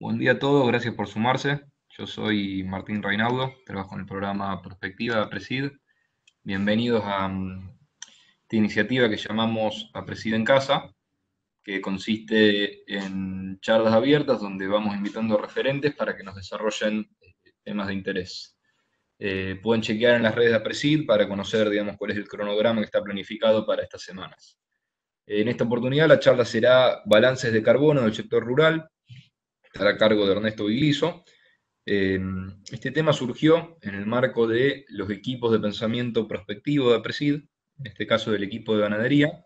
Buen día a todos, gracias por sumarse. Yo soy Martín Reinaudo, trabajo en el programa Perspectiva Presid. Bienvenidos a esta iniciativa que llamamos A Presid en Casa, que consiste en charlas abiertas donde vamos invitando referentes para que nos desarrollen temas de interés. Pueden chequear en las redes de Apresid para conocer, digamos, cuál es el cronograma que está planificado para estas semanas. En esta oportunidad la charla será Balances de carbono del sector rural, estará a cargo de Ernesto Vigliso. Este tema surgió en el marco de los equipos de pensamiento prospectivo de APRESID, en este caso del equipo de ganadería,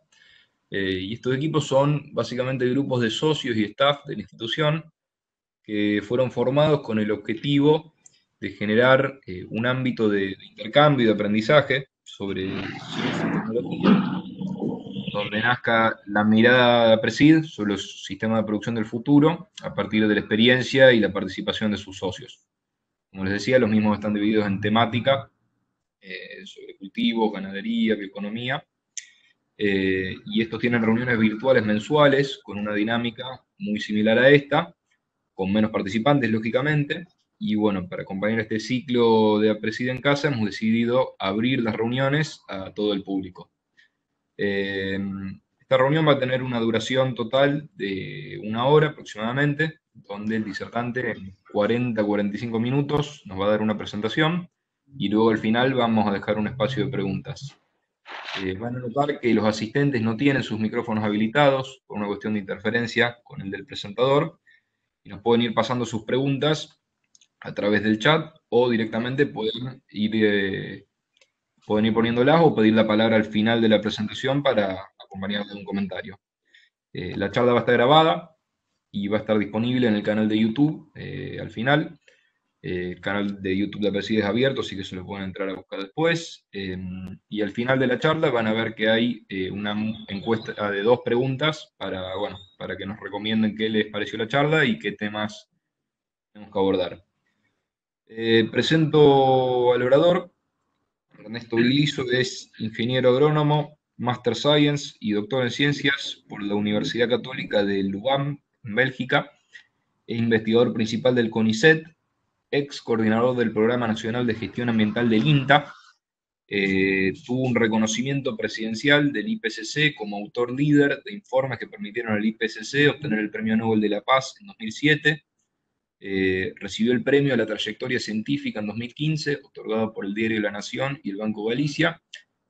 y estos equipos son básicamente grupos de socios y staff de la institución que fueron formados con el objetivo de generar un ámbito de intercambio y de aprendizaje sobre ciencia y tecnología, donde nazca la mirada de Presid sobre los sistemas de producción del futuro a partir de la experiencia y la participación de sus socios. Como les decía, los mismos están divididos en temática sobre cultivos, ganadería, bioeconomía, y estos tienen reuniones virtuales mensuales con una dinámica muy similar a esta, con menos participantes, lógicamente, y bueno, para acompañar este ciclo de Preside en Casa hemos decidido abrir las reuniones a todo el público. Esta reunión va a tener una duración total de 1 hora aproximadamente, donde el disertante en 40-45 minutos nos va a dar una presentación y luego al final vamos a dejar un espacio de preguntas. Van a notar que los asistentes no tienen sus micrófonos habilitados por una cuestión de interferencia con el del presentador y nos pueden ir pasando sus preguntas a través del chat o directamente pueden ir poniéndolas o pedir la palabra al final de la presentación para acompañar de un comentario. La charla va a estar grabada y va a estar disponible en el canal de YouTube al final. El canal de YouTube de Apercibes es abierto, así que se lo pueden entrar a buscar después. Y al final de la charla van a ver que hay una encuesta de 2 preguntas para que nos recomienden qué les pareció la charla y qué temas tenemos que abordar. Presento al orador. Ernesto Vigliso es ingeniero agrónomo, Master Science y doctor en Ciencias por la Universidad Católica de Leuven, en Bélgica. Es investigador principal del CONICET, ex coordinador del Programa Nacional de Gestión Ambiental del INTA. Tuvo un reconocimiento presidencial del IPCC como autor líder de informes que permitieron al IPCC obtener el Premio Nobel de la Paz en 2007. Recibió el premio a la trayectoria científica en 2015, otorgado por el Diario La Nación y el Banco Galicia,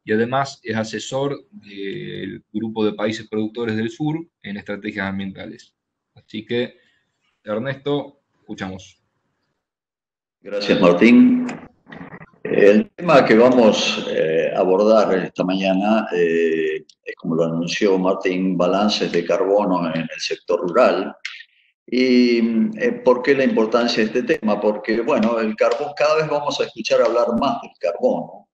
y además es asesor del Grupo de Países Productores del Sur en estrategias ambientales. Así que, Ernesto, escuchamos. Gracias, Martín. El tema que vamos a abordar esta mañana es, como lo anunció Martín, balances de carbono en el sector rural. ¿Y por qué la importancia de este tema? Porque, bueno, el carbón, cada vez vamos a escuchar hablar más del carbono,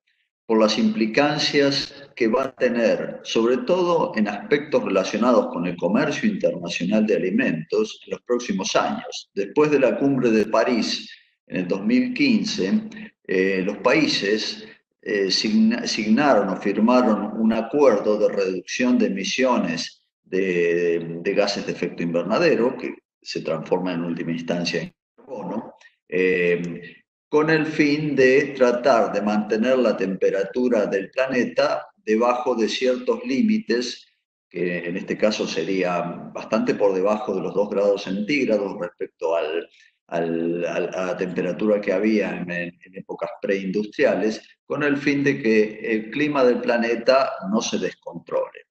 por las implicancias que va a tener, sobre todo en aspectos relacionados con el comercio internacional de alimentos en los próximos años. Después de la cumbre de París en el 2015, los países signaron o firmaron un acuerdo de reducción de emisiones de gases de efecto invernadero, que se transforma en última instancia en carbono, con el fin de tratar de mantener la temperatura del planeta debajo de ciertos límites, que en este caso sería bastante por debajo de los 2 grados centígrados respecto a la temperatura que había en épocas preindustriales, con el fin de que el clima del planeta no se descontrole.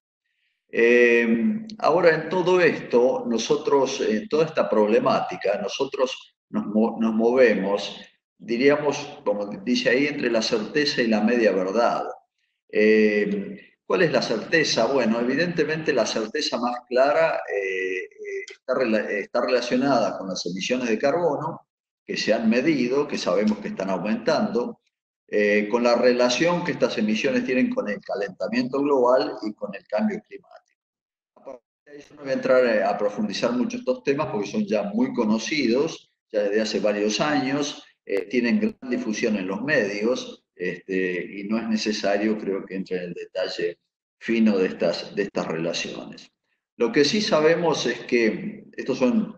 Ahora, en todo esto, nosotros, en toda esta problemática, nosotros nos movemos, diríamos, como dice ahí, entre la certeza y la media verdad. ¿Cuál es la certeza? Bueno, evidentemente la certeza más clara está relacionada con las emisiones de carbono que se han medido, que sabemos que están aumentando, con la relación que estas emisiones tienen con el calentamiento global y con el cambio climático. Yo no voy a entrar a profundizar mucho estos temas porque son ya muy conocidos, ya desde hace varios años, tienen gran difusión en los medios, y no es necesario, creo, que entre en el detalle fino de estas relaciones. Lo que sí sabemos es que estos son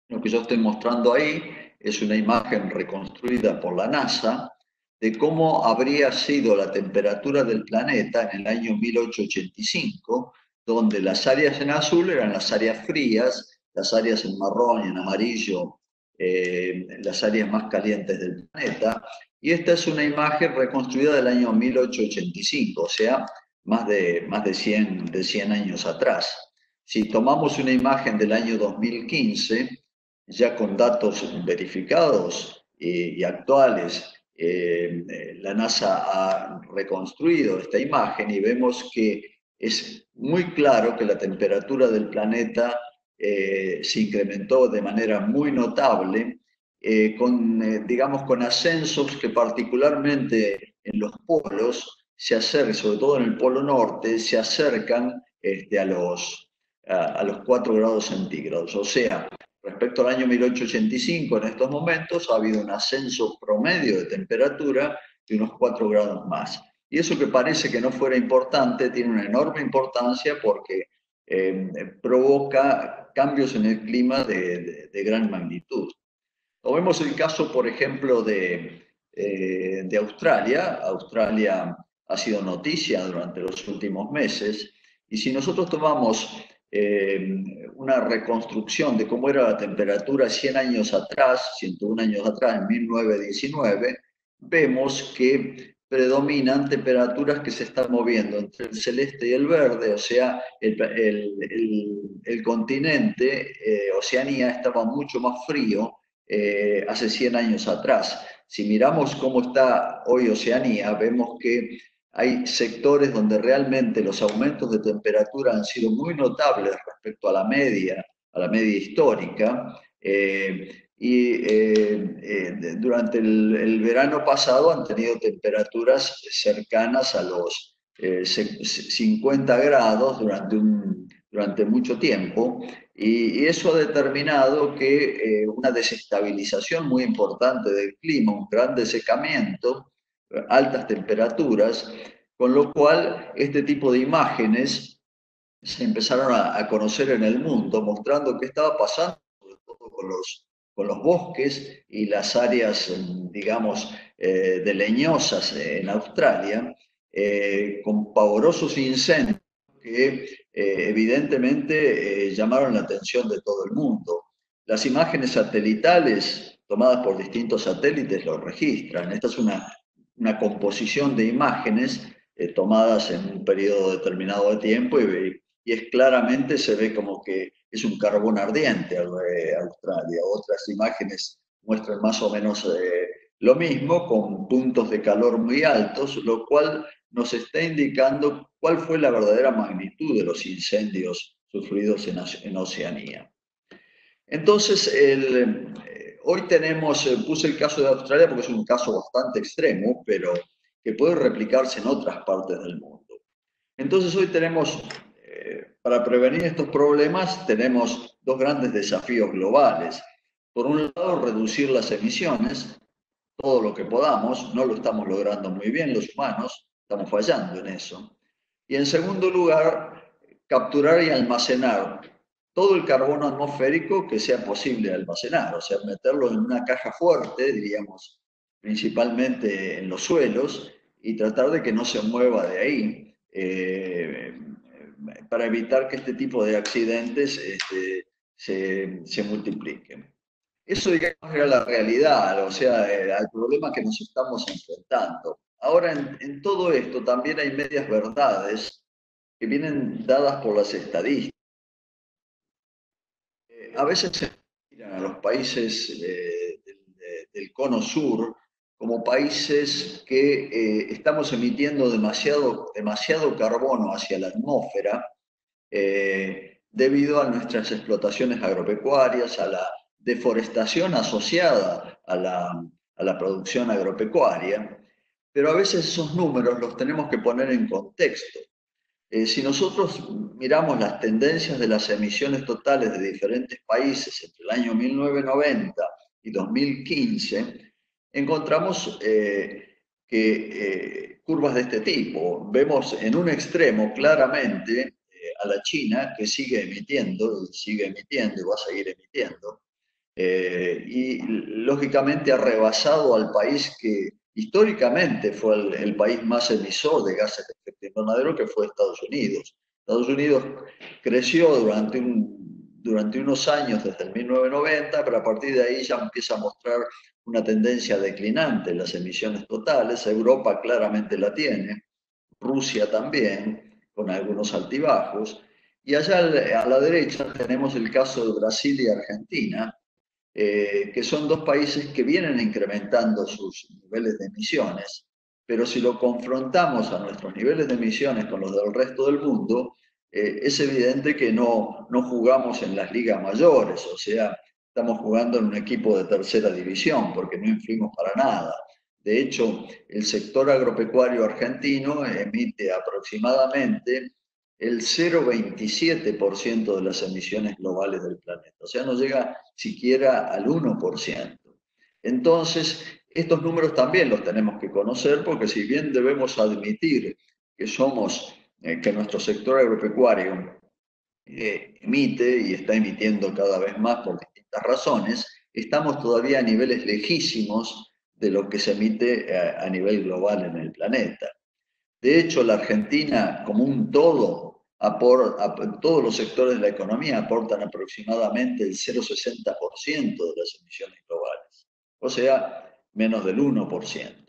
Lo que yo estoy mostrando ahí es una imagen reconstruida por la NASA de cómo habría sido la temperatura del planeta en el año 1885, donde las áreas en azul eran las áreas frías, las áreas en marrón y en amarillo, las áreas más calientes del planeta. Y esta es una imagen reconstruida del año 1885, o sea, más de 100 años atrás. Si tomamos una imagen del año 2015, ya con datos verificados y actuales, la NASA ha reconstruido esta imagen y vemos que es muy claro que la temperatura del planeta se incrementó de manera muy notable, digamos, con ascensos que particularmente en los polos se acercan, sobre todo en el polo norte, se acercan a los 4 grados centígrados. O sea, respecto al año 1885, en estos momentos ha habido un ascenso promedio de temperatura de unos 4 grados más. Y eso que parece que no fuera importante, tiene una enorme importancia porque provoca cambios en el clima de gran magnitud. Tomemos el caso, por ejemplo, de Australia. Australia ha sido noticia durante los últimos meses, y si nosotros tomamos una reconstrucción de cómo era la temperatura 100 años atrás, 101 años atrás, en 1919, vemos que predominan temperaturas que se están moviendo entre el celeste y el verde, o sea, el continente, Oceanía, estaba mucho más frío hace 100 años atrás. Si miramos cómo está hoy Oceanía, vemos que hay sectores donde realmente los aumentos de temperatura han sido muy notables respecto a la media histórica. Durante el verano pasado han tenido temperaturas cercanas a los 50 grados durante mucho tiempo, y eso ha determinado que una desestabilización muy importante del clima, un gran desecamiento, altas temperaturas, con lo cual este tipo de imágenes se empezaron a conocer en el mundo, mostrando qué estaba pasando, sobre todo con los bosques y las áreas, digamos, de leñosas en Australia, con pavorosos incendios que evidentemente llamaron la atención de todo el mundo. Las imágenes satelitales tomadas por distintos satélites lo registran. Esta es una composición de imágenes tomadas en un periodo determinado de tiempo, y es claramente se ve como que es un carbón ardiente Australia. Otras imágenes muestran más o menos lo mismo, con puntos de calor muy altos, lo cual nos está indicando cuál fue la verdadera magnitud de los incendios sufridos en Oceanía. Entonces, hoy tenemos, puse el caso de Australia porque es un caso bastante extremo, pero que puede replicarse en otras partes del mundo. Entonces, hoy tenemos, para prevenir estos problemas, tenemos dos grandes desafíos globales. Por un lado, reducir las emisiones, todo lo que podamos. No lo estamos logrando muy bien los humanos, estamos fallando en eso. Y en segundo lugar, capturar y almacenar todo el carbono atmosférico que sea posible almacenar, o sea, meterlo en una caja fuerte, diríamos, principalmente en los suelos, y tratar de que no se mueva de ahí, para evitar que este tipo de accidentes se multipliquen. Eso, digamos, era la realidad, o sea, al problema que nos estamos enfrentando. Ahora, en todo esto también hay medias verdades que vienen dadas por las estadísticas. A veces se miran a los países del cono sur como países que estamos emitiendo demasiado carbono hacia la atmósfera, debido a nuestras explotaciones agropecuarias, a la deforestación asociada a la producción agropecuaria, pero a veces esos números los tenemos que poner en contexto. Si nosotros miramos las tendencias de las emisiones totales de diferentes países entre el año 1990 y 2015, encontramos curvas de este tipo. Vemos en un extremo claramente a la China, que sigue emitiendo y va a seguir emitiendo, y lógicamente ha rebasado al país que históricamente fue el país más emisor de gases de efecto invernadero, que fue Estados Unidos. Estados Unidos creció durante unos años, desde el 1990, pero a partir de ahí ya empieza a mostrar una tendencia declinante en las emisiones totales. Europa claramente la tiene, Rusia también, con algunos altibajos. Y allá a la derecha tenemos el caso de Brasil y Argentina, que son dos países que vienen incrementando sus niveles de emisiones, pero si lo confrontamos a nuestros niveles de emisiones con los del resto del mundo, es evidente que no jugamos en las ligas mayores, o sea, estamos jugando en un equipo de tercera división, porque no influimos para nada. De hecho, el sector agropecuario argentino emite aproximadamente el 0,27% de las emisiones globales del planeta. O sea, no llega siquiera al 1%. Entonces, estos números también los tenemos que conocer, porque si bien debemos admitir que que nuestro sector agropecuario emite y está emitiendo cada vez más por distintas razones, estamos todavía a niveles lejísimos de lo que se emite a nivel global en el planeta. De hecho, la Argentina como un todo, todos los sectores de la economía aportan aproximadamente el 0,60% de las emisiones globales, o sea, menos del 1%.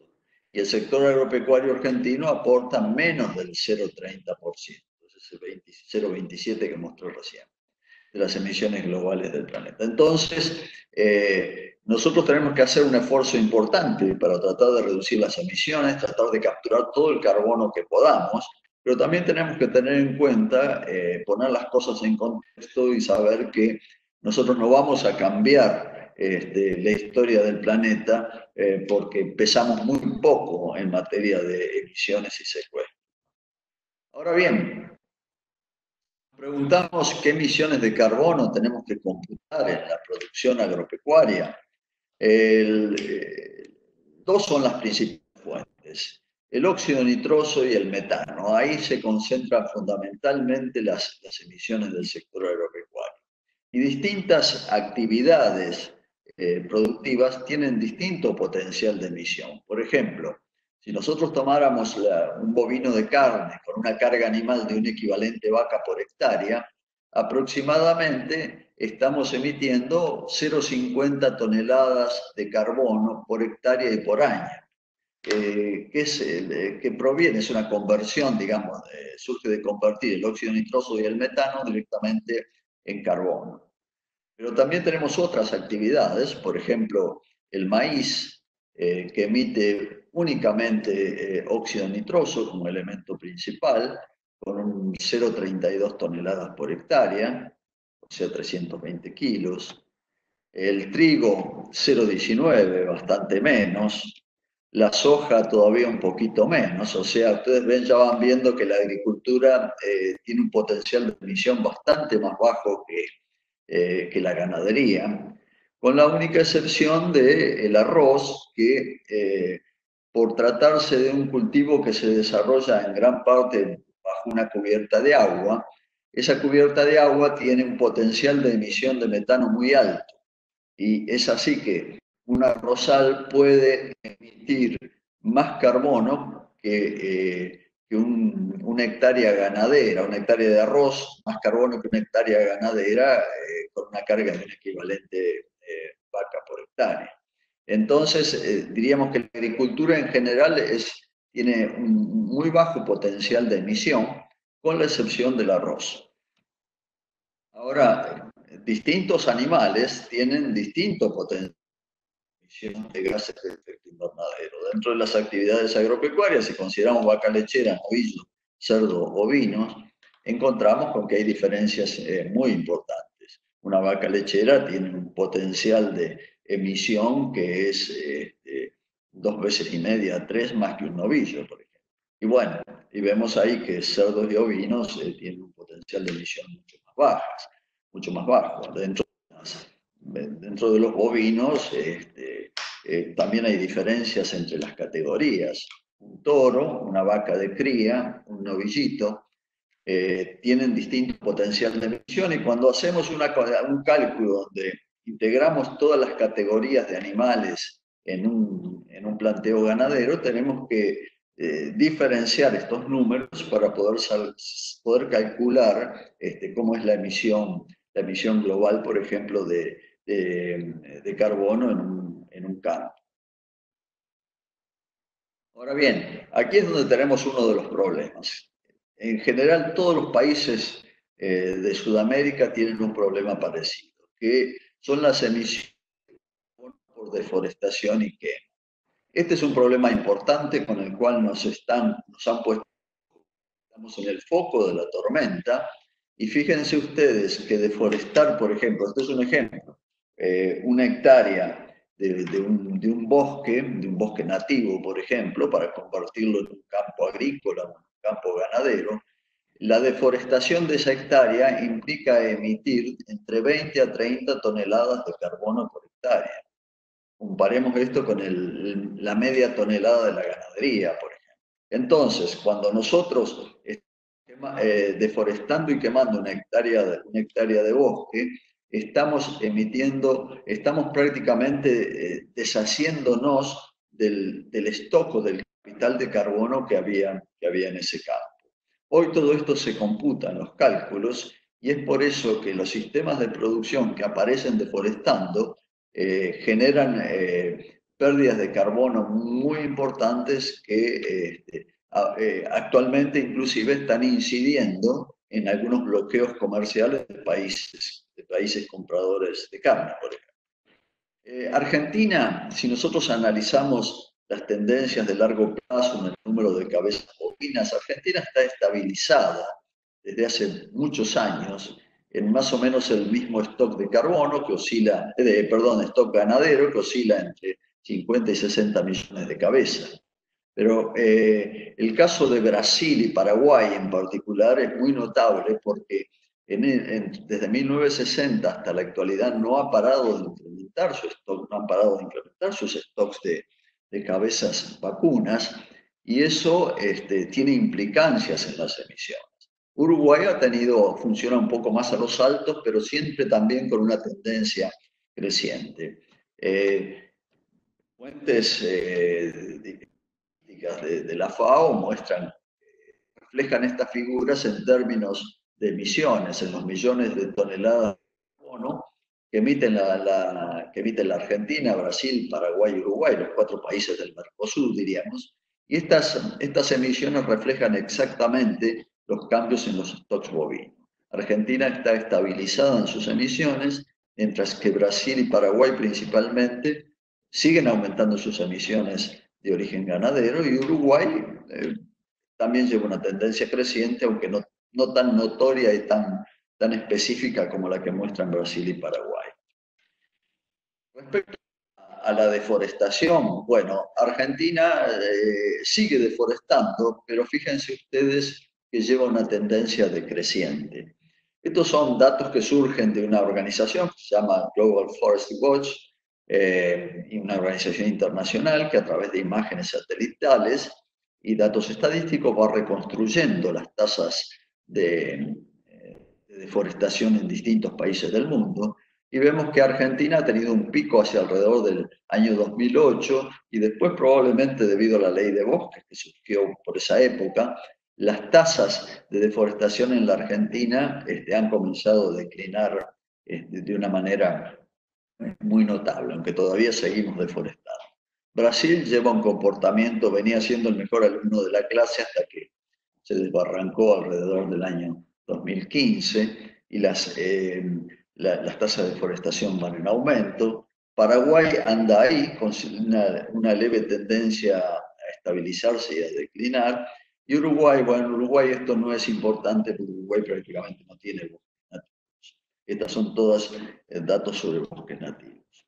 Y el sector agropecuario argentino aporta menos del 0,30%, ese 0,27% que mostró recién, de las emisiones globales del planeta. Entonces, nosotros tenemos que hacer un esfuerzo importante para tratar de reducir las emisiones, tratar de capturar todo el carbono que podamos, pero también tenemos que tener en cuenta, poner las cosas en contexto y saber que nosotros no vamos a cambiar la historia del planeta porque pesamos muy poco en materia de emisiones y secuestro. Ahora bien, preguntamos qué emisiones de carbono tenemos que computar en la producción agropecuaria. Dos son las principales fuentes, el óxido nitroso y el metano. Ahí se concentran fundamentalmente las emisiones del sector agropecuario. Y distintas actividades productivas tienen distinto potencial de emisión. Por ejemplo, si nosotros tomáramos un bovino de carne con una carga animal de un equivalente vaca por hectárea, aproximadamente estamos emitiendo 0,50 toneladas de carbono por hectárea y por año, que proviene, es una conversión, digamos, surge de convertir el óxido nitroso y el metano directamente en carbono. Pero también tenemos otras actividades, por ejemplo, el maíz, que emite únicamente óxido nitroso como elemento principal, con un 0,32 toneladas por hectárea, o sea, 320 kilos. El trigo, 0,19, bastante menos. La soja todavía un poquito menos. O sea, ustedes ya van viendo que la agricultura tiene un potencial de emisión bastante más bajo que la ganadería, con la única excepción del arroz, que por tratarse de un cultivo que se desarrolla en gran parte bajo una cubierta de agua, esa cubierta de agua tiene un potencial de emisión de metano muy alto. Y es así que un arrozal puede emitir más carbono que una hectárea ganadera, una hectárea de arroz, más carbono que una hectárea ganadera con una carga de un equivalente vaca por hectárea. Entonces, diríamos que la agricultura en general tiene un muy bajo potencial de emisión, con la excepción del arroz. Ahora, distintos animales tienen distinto potencial de emisión de gases de efecto invernadero. Dentro de las actividades agropecuarias, si consideramos vaca lechera, novillo, cerdo, ovinos, encontramos con que hay diferencias muy importantes. Una vaca lechera tiene un potencial de emisión que es 2,5 veces, 3 más que un novillo, por ejemplo. Y bueno, y vemos ahí que cerdos y ovinos tienen un potencial de emisión mucho más bajo. Dentro de los bovinos también hay diferencias entre las categorías. Un toro, una vaca de cría, un novillito, tienen distinto potencial de emisión, y cuando hacemos un cálculo donde integramos todas las categorías de animales en un planteo ganadero, tenemos que diferenciar estos números para poder calcular cómo es la emisión global, por ejemplo, de carbono en un campo. Ahora bien, aquí es donde tenemos uno de los problemas. En general, todos los países de Sudamérica tienen un problema parecido, que son las emisiones por deforestación y quema. Este es un problema importante con el cual nos han puesto, estamos en el foco de la tormenta, y fíjense ustedes que deforestar, por ejemplo, este es un ejemplo, una hectárea de un bosque nativo, por ejemplo, para convertirlo en un campo agrícola, un campo ganadero, la deforestación de esa hectárea implica emitir entre 20 a 30 toneladas de carbono por hectárea. Comparemos esto con la media tonelada de la ganadería, por ejemplo. Entonces, cuando nosotros deforestando y quemando una hectárea de bosque, estamos prácticamente deshaciéndonos del stock o del capital de carbono que había en ese campo. Hoy todo esto se computa en los cálculos y es por eso que los sistemas de producción que aparecen deforestando generan pérdidas de carbono muy importantes que actualmente inclusive están incidiendo en algunos bloqueos comerciales de países compradores de carne, por ejemplo. Argentina, si nosotros analizamos las tendencias de largo plazo en el número de cabezas bovinas, Argentina está estabilizada desde hace muchos años en más o menos el mismo stock de carbono que oscila, stock ganadero que oscila entre 50 y 60 millones de cabezas. Pero el caso de Brasil y Paraguay en particular es muy notable porque desde 1960 hasta la actualidad no ha parado de incrementar su stock, no han parado de incrementar sus stocks de cabezas vacunas, y eso tiene implicancias en las emisiones. Uruguay funciona un poco más a los altos, pero siempre también con una tendencia creciente. Fuentes de la FAO reflejan estas figuras en términos de emisiones, en los millones de toneladas de carbono que emite la Argentina, Brasil, Paraguay y Uruguay, los 4 países del Mercosur, diríamos. Y estas emisiones reflejan exactamente los cambios en los stocks bovinos. Argentina está estabilizada en sus emisiones, mientras que Brasil y Paraguay principalmente siguen aumentando sus emisiones de origen ganadero, y Uruguay también lleva una tendencia creciente, aunque no tan notoria y tan específica como la que muestran Brasil y Paraguay. Respecto a la deforestación, bueno, Argentina sigue deforestando, pero fíjense ustedes que lleva una tendencia decreciente. Estos son datos que surgen de una organización que se llama Global Forest Watch, y una organización internacional que a través de imágenes satelitales y datos estadísticos va reconstruyendo las tasas de deforestación en distintos países del mundo, y vemos que Argentina ha tenido un pico hacia alrededor del año 2008, y después, probablemente debido a la ley de bosques que surgió por esa época, las tasas de deforestación en la Argentina han comenzado a declinar de una manera muy notable, aunque todavía seguimos deforestando. Brasil lleva un comportamiento, venía siendo el mejor alumno de la clase hasta que se desbarrancó alrededor del año 2015, y las tasas de deforestación van en aumento. Paraguay anda ahí con una leve tendencia a estabilizarse y a declinar. Y Uruguay, bueno, en Uruguay esto no es importante porque Uruguay prácticamente no tiene bosques nativos. Estas son todas datos sobre bosques nativos.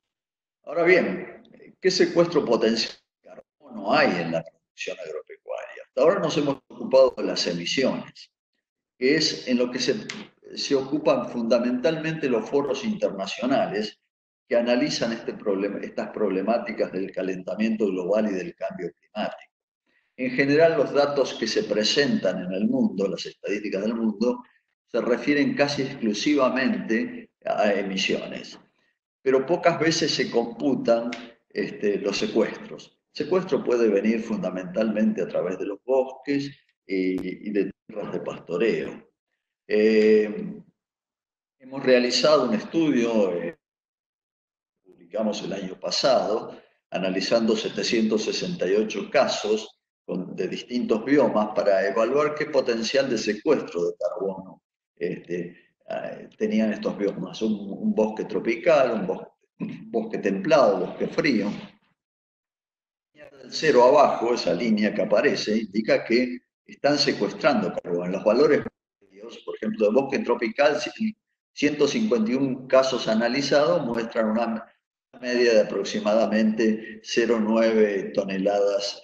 Ahora bien, ¿qué secuestro potencial de carbono hay en la producción agropecuaria? Hasta ahora nos hemos ocupado de las emisiones, que es en lo que se ocupan fundamentalmente los foros internacionales que analizan estas problemáticas del calentamiento global y del cambio climático. En general, los datos que se presentan en el mundo, las estadísticas del mundo, se refieren casi exclusivamente a emisiones. pero pocas veces se computan los secuestros. El secuestro puede venir fundamentalmente a través de los bosques y de tierras de pastoreo. Hemos realizado un estudio, publicamos el año pasado, analizando 768 casos de distintos biomas para evaluar qué potencial de secuestro de carbono tenían estos biomas. Un bosque tropical, un bosque templado, bosque frío. Del cero abajo, esa línea que aparece, indica que están secuestrando carbono. Los valores medios, por ejemplo, de bosque tropical, 151 casos analizados muestran una media de aproximadamente 0,9 toneladas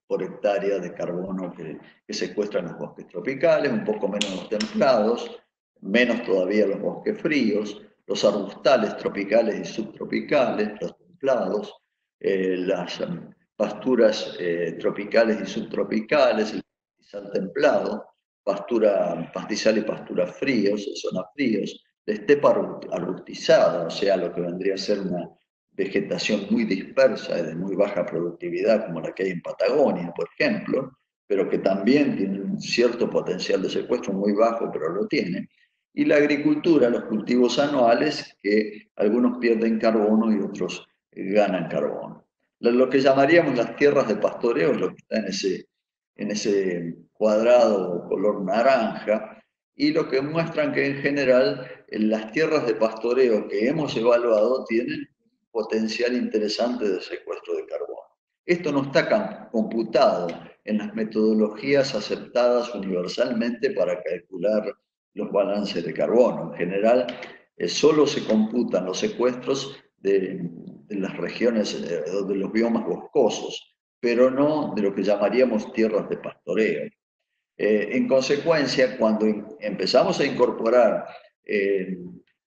por hectárea de carbono que secuestran los bosques tropicales, un poco menos los templados, menos todavía los bosques fríos, los arbustales tropicales y subtropicales, los templados, las pasturas tropicales y subtropicales, el pastizal templado, pastizal y pasturas fríos, zonas fríos, la estepa arbustizada, o sea, lo que vendría a ser una vegetación muy dispersa y de muy baja productividad, como la que hay en Patagonia, por ejemplo, pero que también tiene un cierto potencial de secuestro muy bajo, pero lo tiene. Y la agricultura, los cultivos anuales, que algunos pierden carbono y otros ganan carbono. Lo que llamaríamos las tierras de pastoreo es lo que está en ese cuadrado color naranja, y lo que muestran que en general las tierras de pastoreo que hemos evaluado tienen un potencial interesante de secuestro de carbono. Esto no está computado en las metodologías aceptadas universalmente para calcular los balances de carbono. En general, solo se computan los secuestros de las regiones, de los biomas boscosos, pero no de lo que llamaríamos tierras de pastoreo. En consecuencia, cuando empezamos a incorporar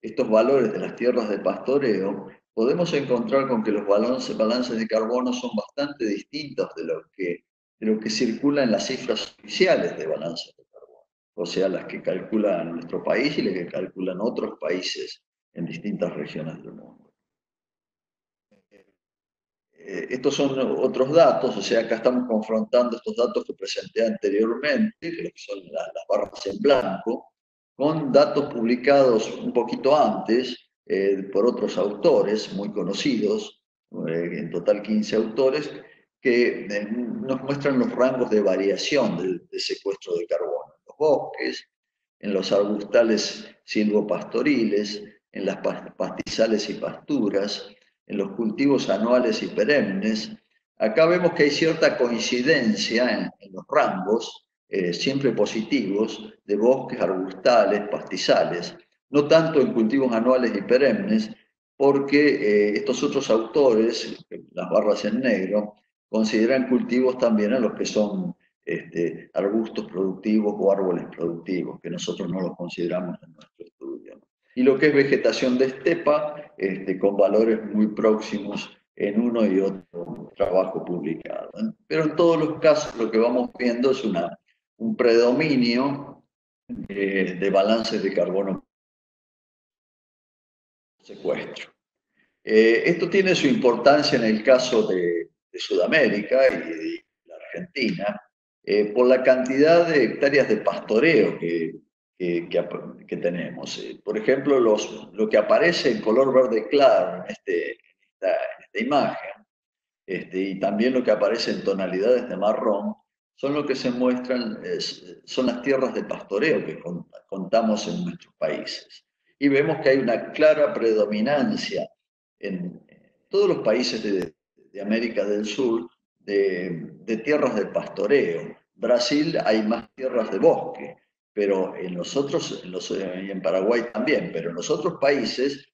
estos valores de las tierras de pastoreo, podemos encontrar con que los balances de carbono son bastante distintos de lo que circula en las cifras oficiales de balances de carbono, o sea, las que calcula nuestro país y las que calculan otros países en distintas regiones del mundo. Estos son otros datos, o sea, acá estamos confrontando estos datos que presenté anteriormente, que son las barras en blanco, con datos publicados un poquito antes por otros autores muy conocidos, en total 15 autores, que nos muestran los rangos de variación del secuestro de carbono en los bosques, en los arbustales silvopastoriles, en las pastizales y pasturas, en los cultivos anuales y perennes. Acá vemos que hay cierta coincidencia en los rangos, siempre positivos, de bosques, arbustales, pastizales, no tanto en cultivos anuales y perennes, porque estos otros autores, las barras en negro, consideran cultivos también a los que son arbustos productivos o árboles productivos, que nosotros no los consideramos en nuestro estudio. Y lo que es vegetación de estepa, con valores muy próximos en uno y otro trabajo publicado. Pero en todos los casos lo que vamos viendo es un predominio de balances de carbono secuestro. Esto tiene su importancia en el caso de Sudamérica y de la Argentina, por la cantidad de hectáreas de pastoreo que tenemos. Por ejemplo, lo que aparece en color verde claro en esta imagen, y también lo que aparece en tonalidades de marrón, son lo que se muestran, son las tierras de pastoreo que contamos en nuestros países. Y vemos que hay una clara predominancia en todos los países de América del Sur de tierras de pastoreo. Brasil hay más tierras de bosque, pero en los otros, y en Paraguay también, pero en los otros países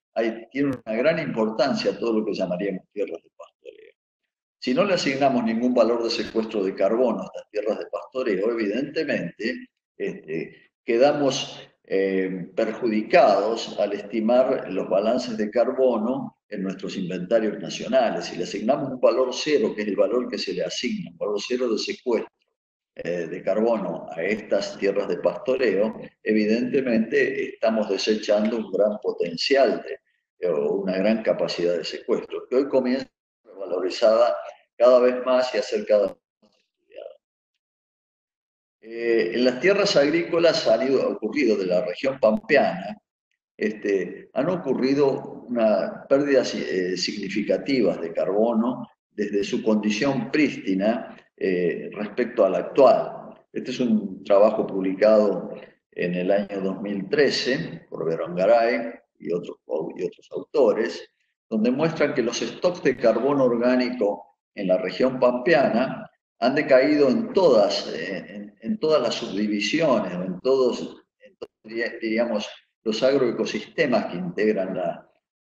tiene una gran importancia todo lo que llamaríamos tierras de pastoreo. Si no le asignamos ningún valor de secuestro de carbono a estas tierras de pastoreo, evidentemente quedamos perjudicados al estimar los balances de carbono en nuestros inventarios nacionales. Si le asignamos un valor cero, que es el valor que se le asigna, un valor cero de secuestro de carbono a estas tierras de pastoreo, evidentemente estamos desechando un gran potencial o una gran capacidad de secuestro, que hoy comienza a ser valorizada cada vez más y a ser cada vez más estudiada. En las tierras agrícolas ocurrido de la región pampeana, han ocurrido unas pérdidas significativas de carbono desde su condición prístina respecto a la actual. Este es un trabajo publicado en el año 2013 por Berongaray y otros autores, donde muestran que los stocks de carbono orgánico en la región pampeana han decaído en todas las subdivisiones, diríamos, los agroecosistemas que integran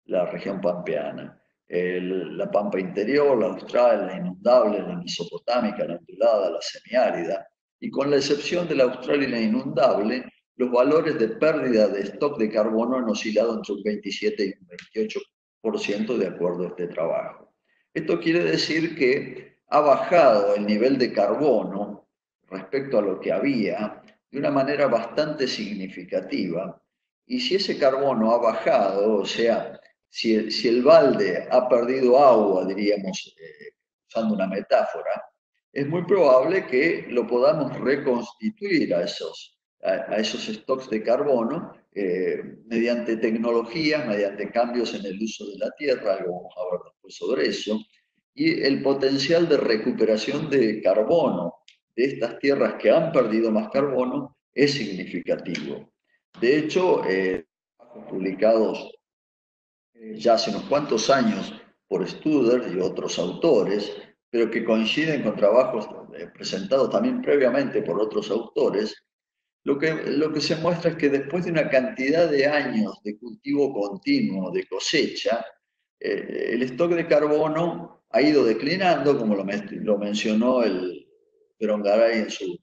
la región pampeana. La pampa interior, la austral, la inundable, la mesopotámica, la ondulada, la semiárida, y con la excepción de la austral y la inundable, los valores de pérdida de stock de carbono han oscilado entre un 27 y un 28% de acuerdo a este trabajo. Esto quiere decir que ha bajado el nivel de carbono respecto a lo que había de una manera bastante significativa. Y si ese carbono ha bajado, o sea, si el balde ha perdido agua, diríamos, usando una metáfora, es muy probable que lo podamos reconstituir a esos stocks de carbono mediante tecnologías, mediante cambios en el uso de la tierra, algo vamos a ver después sobre eso, y el potencial de recuperación de carbono de estas tierras que han perdido más carbono es significativo. De hecho, publicados ya hace unos cuantos años por Studer y otros autores, pero que coinciden con trabajos presentados también previamente por otros autores, lo que se muestra es que después de una cantidad de años de cultivo continuo, de cosecha, el stock de carbono ha ido declinando, como lo mencionó el Berongaray en su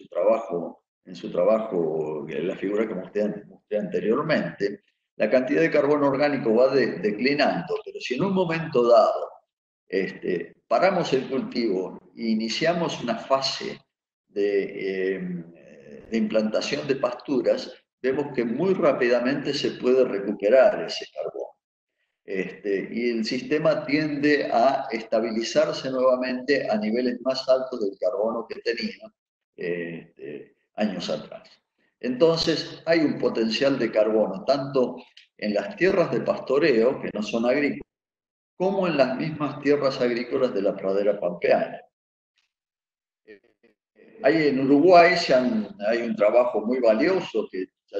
trabajo, la figura que mostré anteriormente. La cantidad de carbono orgánico va declinando, pero si en un momento dado paramos el cultivo e iniciamos una fase de implantación de pasturas, vemos que muy rápidamente se puede recuperar ese carbono. Y el sistema tiende a estabilizarse nuevamente a niveles más altos del carbono que tenía años atrás. Entonces, hay un potencial de carbono tanto en las tierras de pastoreo, que no son agrícolas, como en las mismas tierras agrícolas de la pradera pampeana. Hay en Uruguay hay un trabajo muy valioso que ya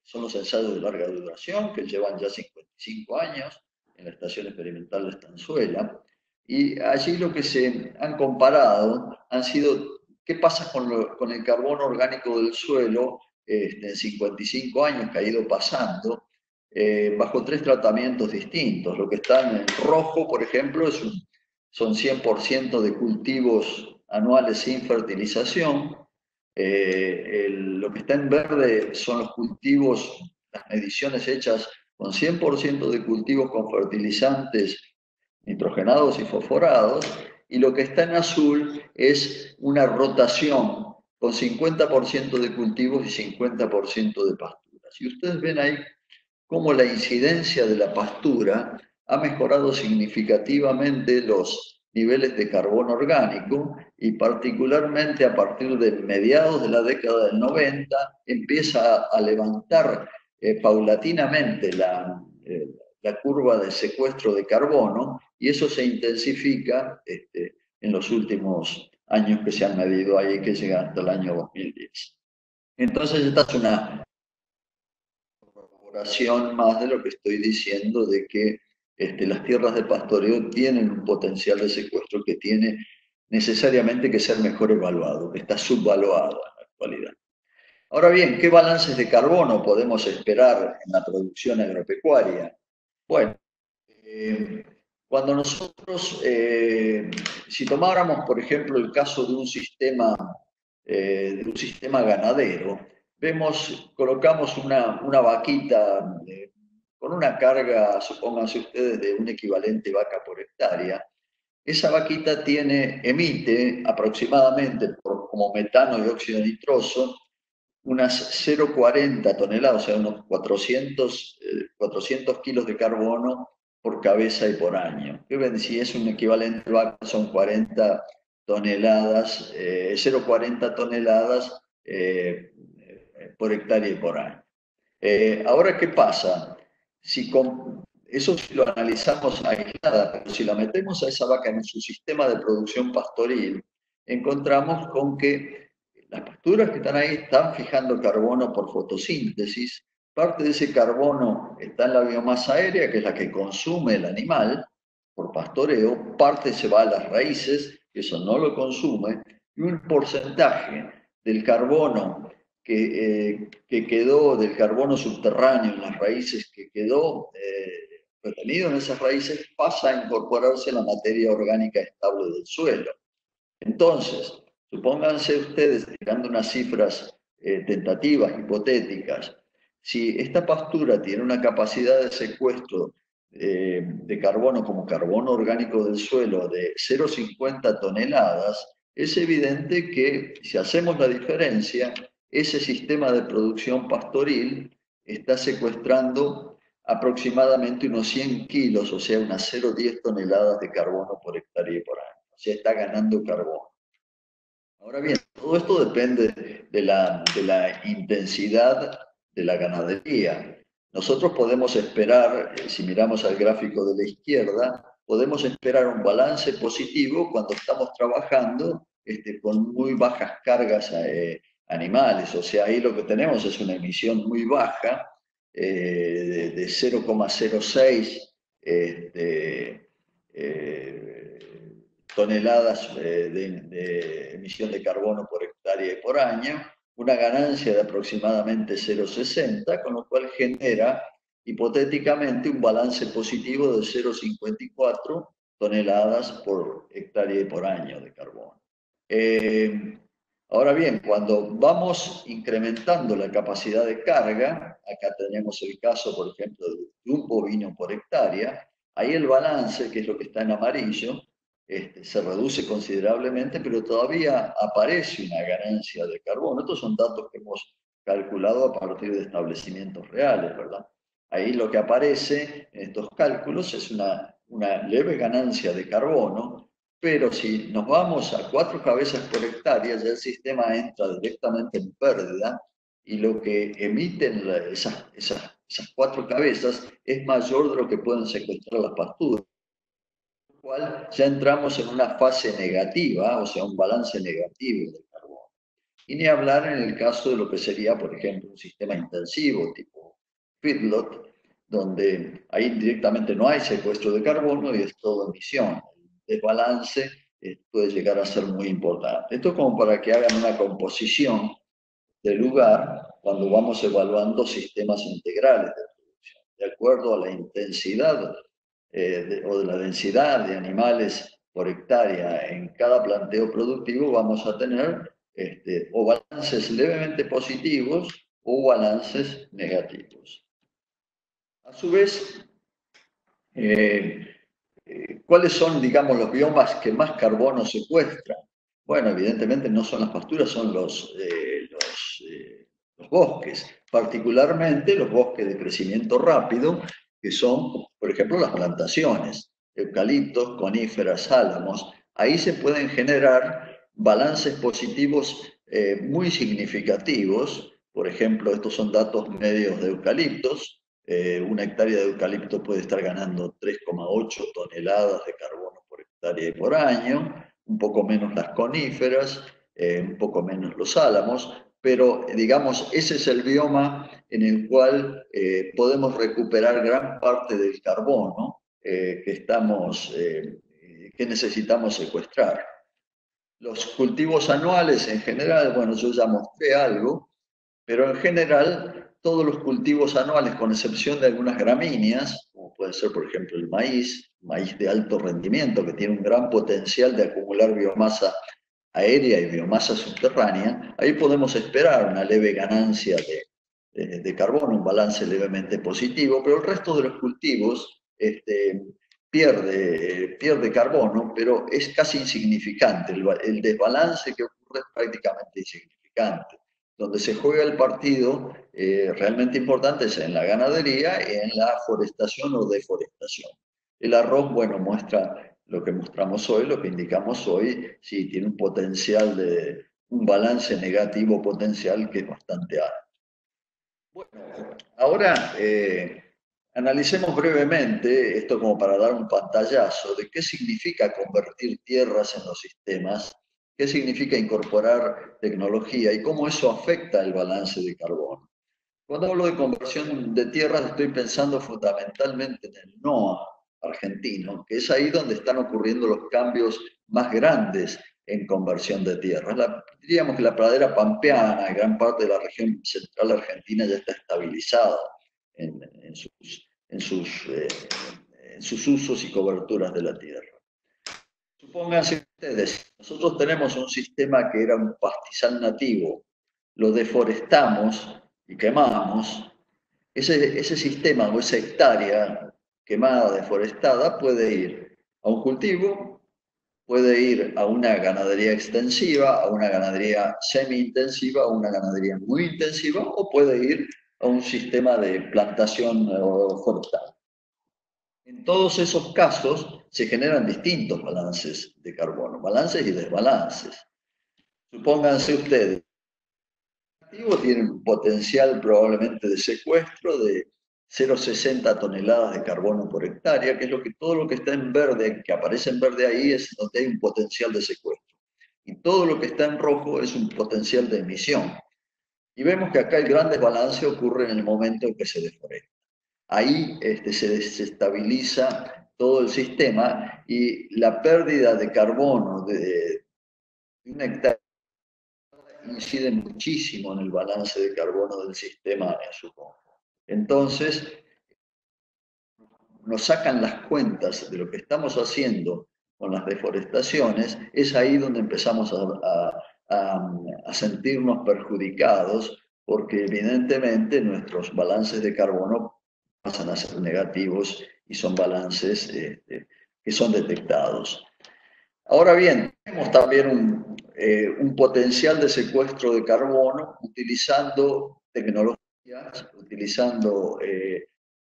son los ensayos de larga duración, que llevan ya 55 años en la Estación Experimental de Estanzuela, y allí lo que se han comparado han sido qué pasa con el carbono orgánico del suelo en 55 años que ha ido pasando, bajo 3 tratamientos distintos. Lo que está en rojo, por ejemplo, son 100% de cultivos anuales sin fertilización. Lo que está en verde son los cultivos, las mediciones hechas con 100% de cultivos con fertilizantes nitrogenados y fosforados, y lo que está en azul es una rotación con 50% de cultivos y 50% de pasturas. Y ustedes ven ahí cómo la incidencia de la pastura ha mejorado significativamente los niveles de carbono orgánico y particularmente a partir de mediados de la década del 90 empieza a levantar paulatinamente la curva de secuestro de carbono y eso se intensifica en los últimos años que se han medido ahí, que llegan hasta el año 2010. Entonces esta es una más de lo que estoy diciendo de que las tierras de pastoreo tienen un potencial de secuestro que tiene necesariamente que ser mejor evaluado, que está subvaluado en la actualidad. Ahora bien, ¿qué balances de carbono podemos esperar en la producción agropecuaria? Bueno, cuando nosotros, si tomáramos, por ejemplo, el caso de un sistema ganadero, colocamos una vaquita con una carga, supónganse ustedes, de un equivalente vaca por hectárea. Esa vaquita emite aproximadamente como metano y óxido nitroso unas 0,40 toneladas, o sea, unos 400 kilos de carbono por cabeza y por año. Si es un equivalente vaca, son 40 toneladas, 0,40 toneladas por hectárea y por año. Ahora, ¿qué pasa? Eso si lo analizamos aislada, pero si la metemos a esa vaca en su sistema de producción pastoril, encontramos con que las pasturas que están ahí están fijando carbono por fotosíntesis. Parte de ese carbono está en la biomasa aérea, que es la que consume el animal por pastoreo, parte se va a las raíces, que eso no lo consume, y un porcentaje del carbono que quedó, del carbono subterráneo en las raíces, que quedó retenido en esas raíces, pasa a incorporarse en la materia orgánica estable del suelo. Entonces, supónganse ustedes, tirando unas cifras tentativas, hipotéticas, si esta pastura tiene una capacidad de secuestro de carbono como carbono orgánico del suelo de 0,50 toneladas, es evidente que si hacemos la diferencia, ese sistema de producción pastoril está secuestrando aproximadamente unos 100 kilos, o sea, unas 0,10 toneladas de carbono por hectárea y por año. O sea, está ganando carbono. Ahora bien, todo esto depende de la intensidad de la ganadería. Nosotros podemos esperar, si miramos al gráfico de la izquierda, podemos esperar un balance positivo cuando estamos trabajando con muy bajas cargas animales. O sea, ahí lo que tenemos es una emisión muy baja, de 0,06 toneladas de emisión de carbono por hectárea y por año, una ganancia de aproximadamente 0,60, con lo cual genera hipotéticamente un balance positivo de 0,54 toneladas por hectárea y por año de carbono. Ahora bien, cuando vamos incrementando la capacidad de carga, acá tenemos el caso, por ejemplo, de un bovino por hectárea, ahí el balance, que es lo que está en amarillo, se reduce considerablemente, pero todavía aparece una ganancia de carbono. Estos son datos que hemos calculado a partir de establecimientos reales, ¿verdad? Ahí lo que aparece en estos cálculos es una leve ganancia de carbono, pero si nos vamos a 4 cabezas por hectárea, ya el sistema entra directamente en pérdida y lo que emiten esas 4 cabezas es mayor de lo que pueden secuestrar las pasturas, cual ya entramos en una fase negativa, o sea, un balance negativo del carbono. Y ni hablar en el caso de lo que sería, por ejemplo, un sistema intensivo tipo feedlot, donde ahí directamente no hay secuestro de carbono y es todo emisión. El desbalance puede llegar a ser muy importante. Esto es como para que hagan una composición del lugar cuando vamos evaluando sistemas integrales de producción, de acuerdo a la intensidad o de la densidad de animales por hectárea en cada planteo productivo, vamos a tener o balances levemente positivos o balances negativos. A su vez, ¿cuáles son, digamos, los biomas que más carbono secuestran? Bueno, evidentemente no son las pasturas, son los bosques, particularmente los bosques de crecimiento rápido, que son, por ejemplo, las plantaciones, eucaliptos, coníferas, álamos. Ahí se pueden generar balances positivos muy significativos. Por ejemplo, estos son datos medios de eucaliptos. Una hectárea de eucalipto puede estar ganando 3,8 toneladas de carbono por hectárea y por año, un poco menos las coníferas, un poco menos los álamos, pero digamos, ese es el bioma en el cual podemos recuperar gran parte del carbono que necesitamos secuestrar. Los cultivos anuales en general, bueno, yo ya mostré algo, pero en general todos los cultivos anuales, con excepción de algunas gramíneas, como puede ser por ejemplo el maíz de alto rendimiento, que tiene un gran potencial de acumular biomasa aérea y biomasa subterránea, ahí podemos esperar una leve ganancia de carbono, un balance levemente positivo, pero el resto de los cultivos pierde carbono, pero es casi insignificante. El desbalance que ocurre es prácticamente insignificante. donde se juega el partido realmente importante es en la ganadería y en la forestación o deforestación. El arroz, bueno, muestra lo que mostramos hoy, lo que indicamos hoy, sí, tiene un potencial un balance negativo potencial que es bastante alto. Bueno, ahora analicemos brevemente esto como para dar un pantallazo de qué significa convertir tierras en los sistemas, qué significa incorporar tecnología y cómo eso afecta el balance de carbono. Cuando hablo de conversión de tierras estoy pensando fundamentalmente en el NOA argentino, que es ahí donde están ocurriendo los cambios más grandes en conversión de tierras. Diríamos que la pradera pampeana y gran parte de la región central argentina ya está estabilizada en sus usos y coberturas de la tierra. Supónganse ustedes, nosotros tenemos un sistema que era un pastizal nativo, lo deforestamos y quemamos. Ese sistema o esa hectárea quemada, deforestada, puede ir a un cultivo, puede ir a una ganadería extensiva, a una ganadería semi-intensiva, a una ganadería muy intensiva, o puede ir a un sistema de plantación forestal. En todos esos casos se generan distintos balances de carbono, balances y desbalances. Supónganse ustedes, el activo tiene un potencial probablemente de secuestro de 0,60 toneladas de carbono por hectárea, que es todo lo que está en verde, que aparece en verde ahí, es donde hay un potencial de secuestro. Y todo lo que está en rojo es un potencial de emisión. Y vemos que acá el gran desbalance ocurre en el momento en que se deforesta. Ahí se desestabiliza todo el sistema y la pérdida de carbono de una hectárea incide muchísimo en el balance de carbono del sistema en su conjunto. Entonces, nos sacan las cuentas de lo que estamos haciendo con las deforestaciones, es ahí donde empezamos a sentirnos perjudicados, porque evidentemente nuestros balances de carbono pasan a ser negativos y son balances que son detectados. Ahora bien, tenemos también un potencial de secuestro de carbono utilizando tecnologías, utilizando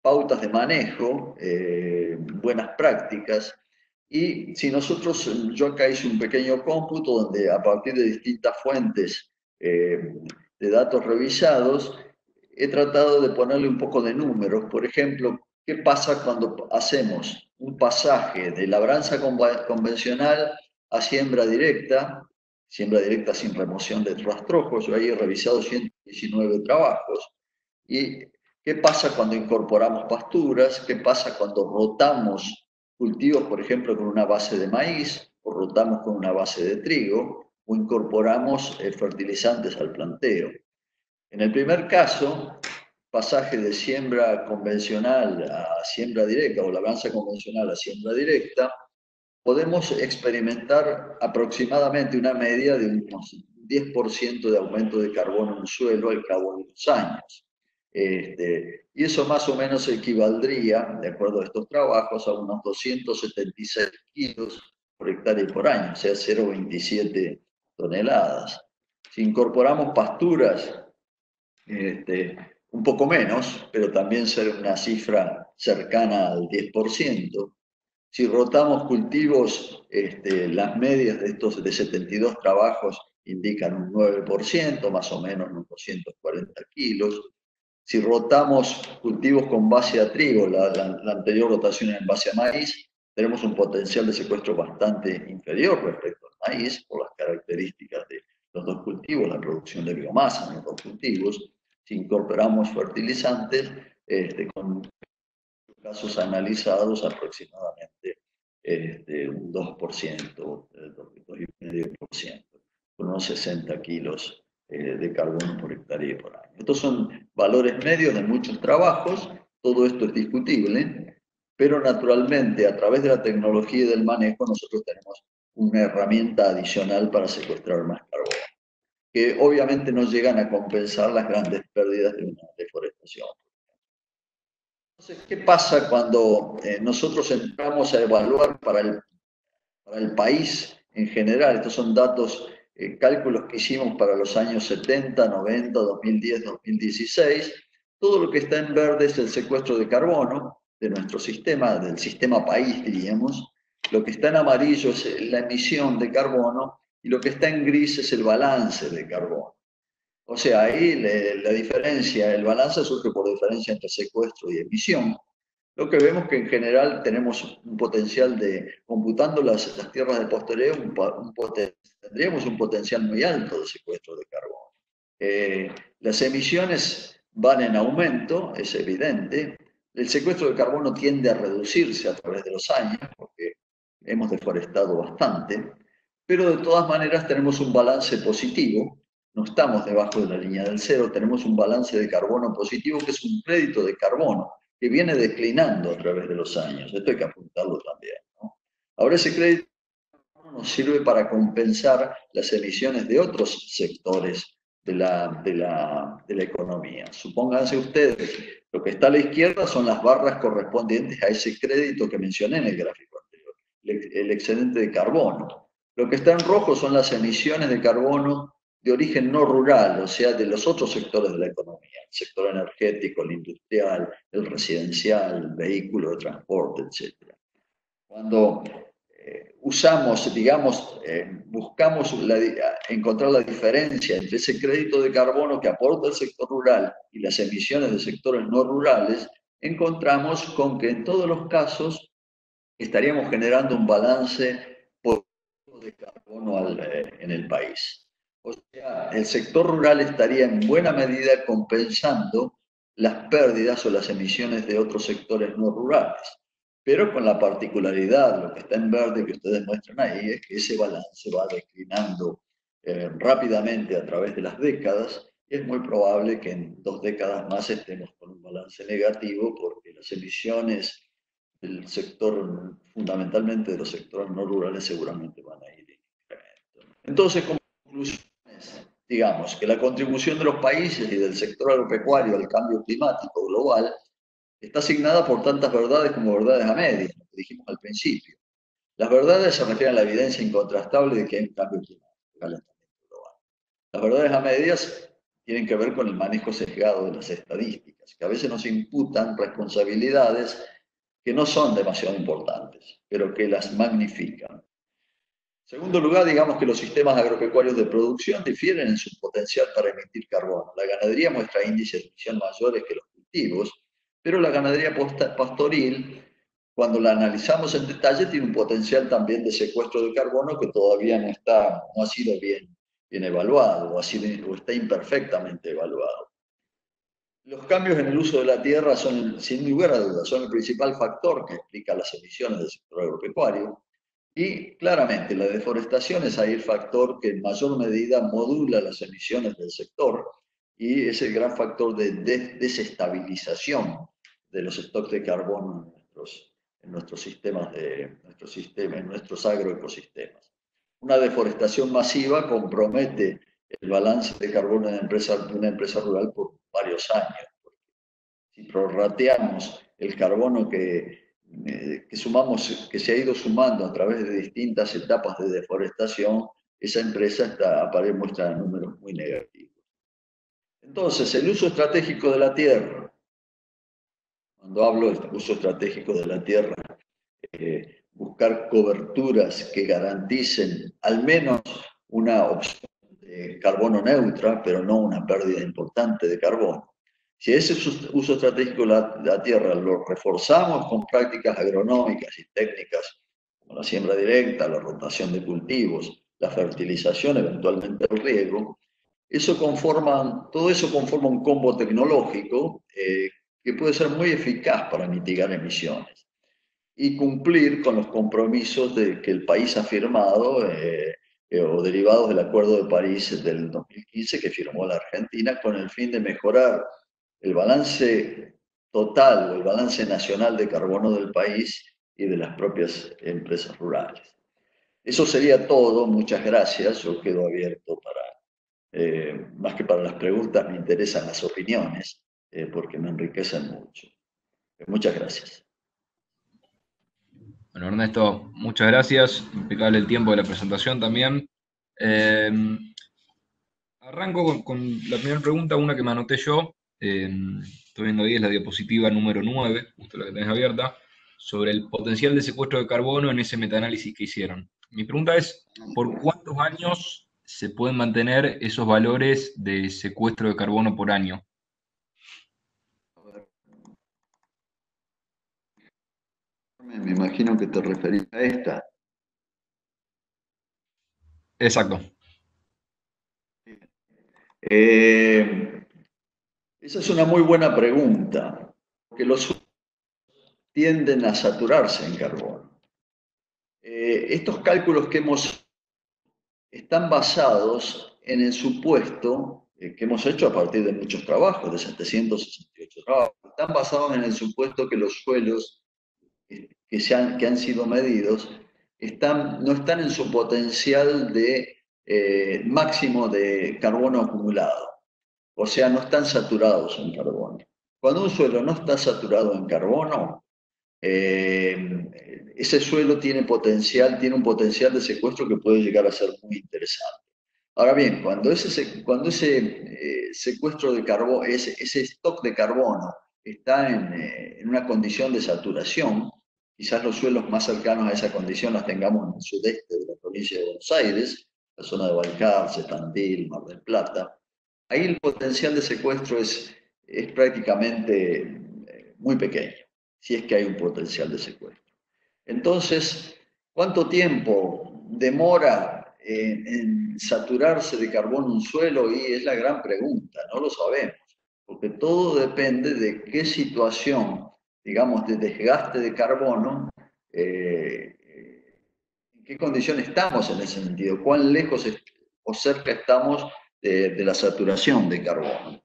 pautas de manejo, buenas prácticas. Y si nosotros, yo acá hice un pequeño cómputo donde a partir de distintas fuentes de datos revisados, he tratado de ponerle un poco de números. Por ejemplo, ¿qué pasa cuando hacemos un pasaje de labranza convencional a siembra directa sin remoción de rastrojos? Yo ahí he revisado 119 trabajos. ¿Y qué pasa cuando incorporamos pasturas? ¿Qué pasa cuando rotamos cultivos, por ejemplo, con una base de maíz, o rotamos con una base de trigo, o incorporamos fertilizantes al planteo? En el primer caso, pasaje de siembra convencional a siembra directa o labranza convencional a siembra directa, podemos experimentar aproximadamente una media de unos 10% de aumento de carbono en el suelo al cabo de unos años. Y eso más o menos equivaldría, de acuerdo a estos trabajos, a unos 276 kilos por hectárea y por año, o sea, 0,27 toneladas. Si incorporamos pasturas, un poco menos, pero también ser una cifra cercana al 10%. Si rotamos cultivos, las medias de estos de 72 trabajos indican un 9%, más o menos unos 240 kilos. Si rotamos cultivos con base a trigo, la anterior rotación en base a maíz, tenemos un potencial de secuestro bastante inferior respecto al maíz, por las características de los dos cultivos, la producción de biomasa en los dos cultivos. Si incorporamos fertilizantes, con casos analizados aproximadamente un 2%, 2,5%, con unos 60 kilos de carbono por hectárea y por año. Estos son valores medios de muchos trabajos, todo esto es discutible, pero naturalmente a través de la tecnología y del manejo nosotros tenemos una herramienta adicional para secuestrar más carbono, que obviamente no llegan a compensar las grandes pérdidas de una deforestación. Entonces, ¿qué pasa cuando nosotros entramos a evaluar para el país en general? Estos son datos cálculos que hicimos para los años 70, 90, 2010, 2016, todo lo que está en verde es el secuestro de carbono de nuestro sistema, del sistema país, diríamos. Lo que está en amarillo es la emisión de carbono y lo que está en gris es el balance de carbono. O sea, ahí la diferencia, el balance surge por diferencia entre secuestro y emisión. Lo que vemos que en general tenemos un potencial de, computando las tierras de posterior, tendríamos un potencial muy alto de secuestro de carbono. Las emisiones van en aumento, es evidente. El secuestro de carbono tiende a reducirse a través de los años, porque hemos deforestado bastante, pero de todas maneras tenemos un balance positivo. No estamos debajo de la línea del cero, tenemos un balance de carbono positivo que es un crédito de carbono que viene declinando a través de los años. Esto hay que apuntarlo también, ¿no? Ahora ese crédito nos sirve para compensar las emisiones de otros sectores de la economía. Supónganse ustedes, lo que está a la izquierda son las barras correspondientes a ese crédito que mencioné en el gráfico anterior, el excedente de carbono. Lo que está en rojo son las emisiones de carbono de origen no rural, o sea, de los otros sectores de la economía, el sector energético, el industrial, el residencial, el vehículo de transporte, etc. Cuando usamos, digamos, buscamos encontrar la diferencia entre ese crédito de carbono que aporta el sector rural y las emisiones de sectores no rurales, encontramos con que en todos los casos estaríamos generando un balance positivo de carbono en el país. O sea, el sector rural estaría en buena medida compensando las pérdidas o las emisiones de otros sectores no rurales. Pero con la particularidad, lo que está en verde que ustedes muestran ahí, es que ese balance va declinando rápidamente a través de las décadas y es muy probable que en 2 décadas más estemos con un balance negativo porque las emisiones del sector, fundamentalmente de los sectores no rurales, seguramente van a ir en incremento. Entonces, como conclusiones, digamos que la contribución de los países y del sector agropecuario al cambio climático global está asignada por tantas verdades como verdades a medias, lo que dijimos al principio. Las verdades se refieren a la evidencia incontrastable de que hay un cambio climático, calentamiento global. Las verdades a medias tienen que ver con el manejo sesgado de las estadísticas, que a veces nos imputan responsabilidades que no son demasiado importantes, pero que las magnifican. En segundo lugar, digamos que los sistemas agropecuarios de producción difieren en su potencial para emitir carbono. La ganadería muestra índices de emisión mayores que los cultivos, pero la ganadería pastoril, cuando la analizamos en detalle, tiene un potencial también de secuestro de carbono que todavía no ha sido bien evaluado o está imperfectamente evaluado. Los cambios en el uso de la tierra son, sin lugar a dudas, son el principal factor que explica las emisiones del sector agropecuario. Y claramente la deforestación es ahí el factor que en mayor medida modula las emisiones del sector y es el gran factor de desestabilización de los stocks de carbono en nuestros sistemas, en nuestros agroecosistemas. Una deforestación masiva compromete el balance de carbono de una empresa rural por varios años. Si prorrateamos el carbono que se ha ido sumando a través de distintas etapas de deforestación, esa empresa muestra números muy negativos. Entonces, el uso estratégico de la tierra, cuando hablo de uso estratégico de la tierra, buscar coberturas que garanticen al menos una opción de carbono neutra, pero no una pérdida importante de carbono. Si ese uso estratégico de la tierra lo reforzamos con prácticas agronómicas y técnicas como la siembra directa, la rotación de cultivos, la fertilización, eventualmente el riego, todo eso conforma un combo tecnológico que puede ser muy eficaz para mitigar emisiones y cumplir con los compromisos que el país ha firmado o derivados del Acuerdo de París del 2015 que firmó la Argentina con el fin de mejorar el balance total o el balance nacional de carbono del país y de las propias empresas rurales. Eso sería todo, muchas gracias, yo quedo abierto más que para las preguntas, me interesan las opiniones, porque me enriquecen mucho. Muchas gracias. Bueno, Ernesto, muchas gracias. Impecable el tiempo de la presentación también. Eh, Arranco con la primera pregunta, una que me anoté yo. Estoy viendo ahí, es la diapositiva número 9, justo la que tenés abierta, sobre el potencial de secuestro de carbono en ese metaanálisis que hicieron. Mi pregunta es, ¿por cuántos años se pueden mantener esos valores de secuestro de carbono por año? Me imagino que te referís a esta. Exacto. Eh, Esa es una muy buena pregunta, porque los suelos tienden a saturarse en carbono. Estos cálculos que hemos están basados en el supuesto que hemos hecho a partir de muchos trabajos, de 768 trabajos, están basados en el supuesto que los suelos que han sido medidos no están en su potencial de máximo de carbono acumulado, o sea, no están saturados en carbono. Cuando un suelo no está saturado en carbono, ese suelo tiene un potencial de secuestro que puede llegar a ser muy interesante. Ahora bien, cuando ese secuestro de carbono, ese stock de carbono está en una condición de saturación, quizás los suelos más cercanos a esa condición las tengamos en el sudeste de la provincia de Buenos Aires, la zona de Balcarce, Tandil, Mar del Plata. Ahí el potencial de secuestro es prácticamente muy pequeño, si es que hay un potencial de secuestro. Entonces, ¿cuánto tiempo demora en saturarse de carbono un suelo? Y es la gran pregunta, no lo sabemos, porque todo depende de qué situación, digamos, de desgaste de carbono, en qué condición estamos en ese sentido, cuán lejos o cerca estamos de la saturación de carbono.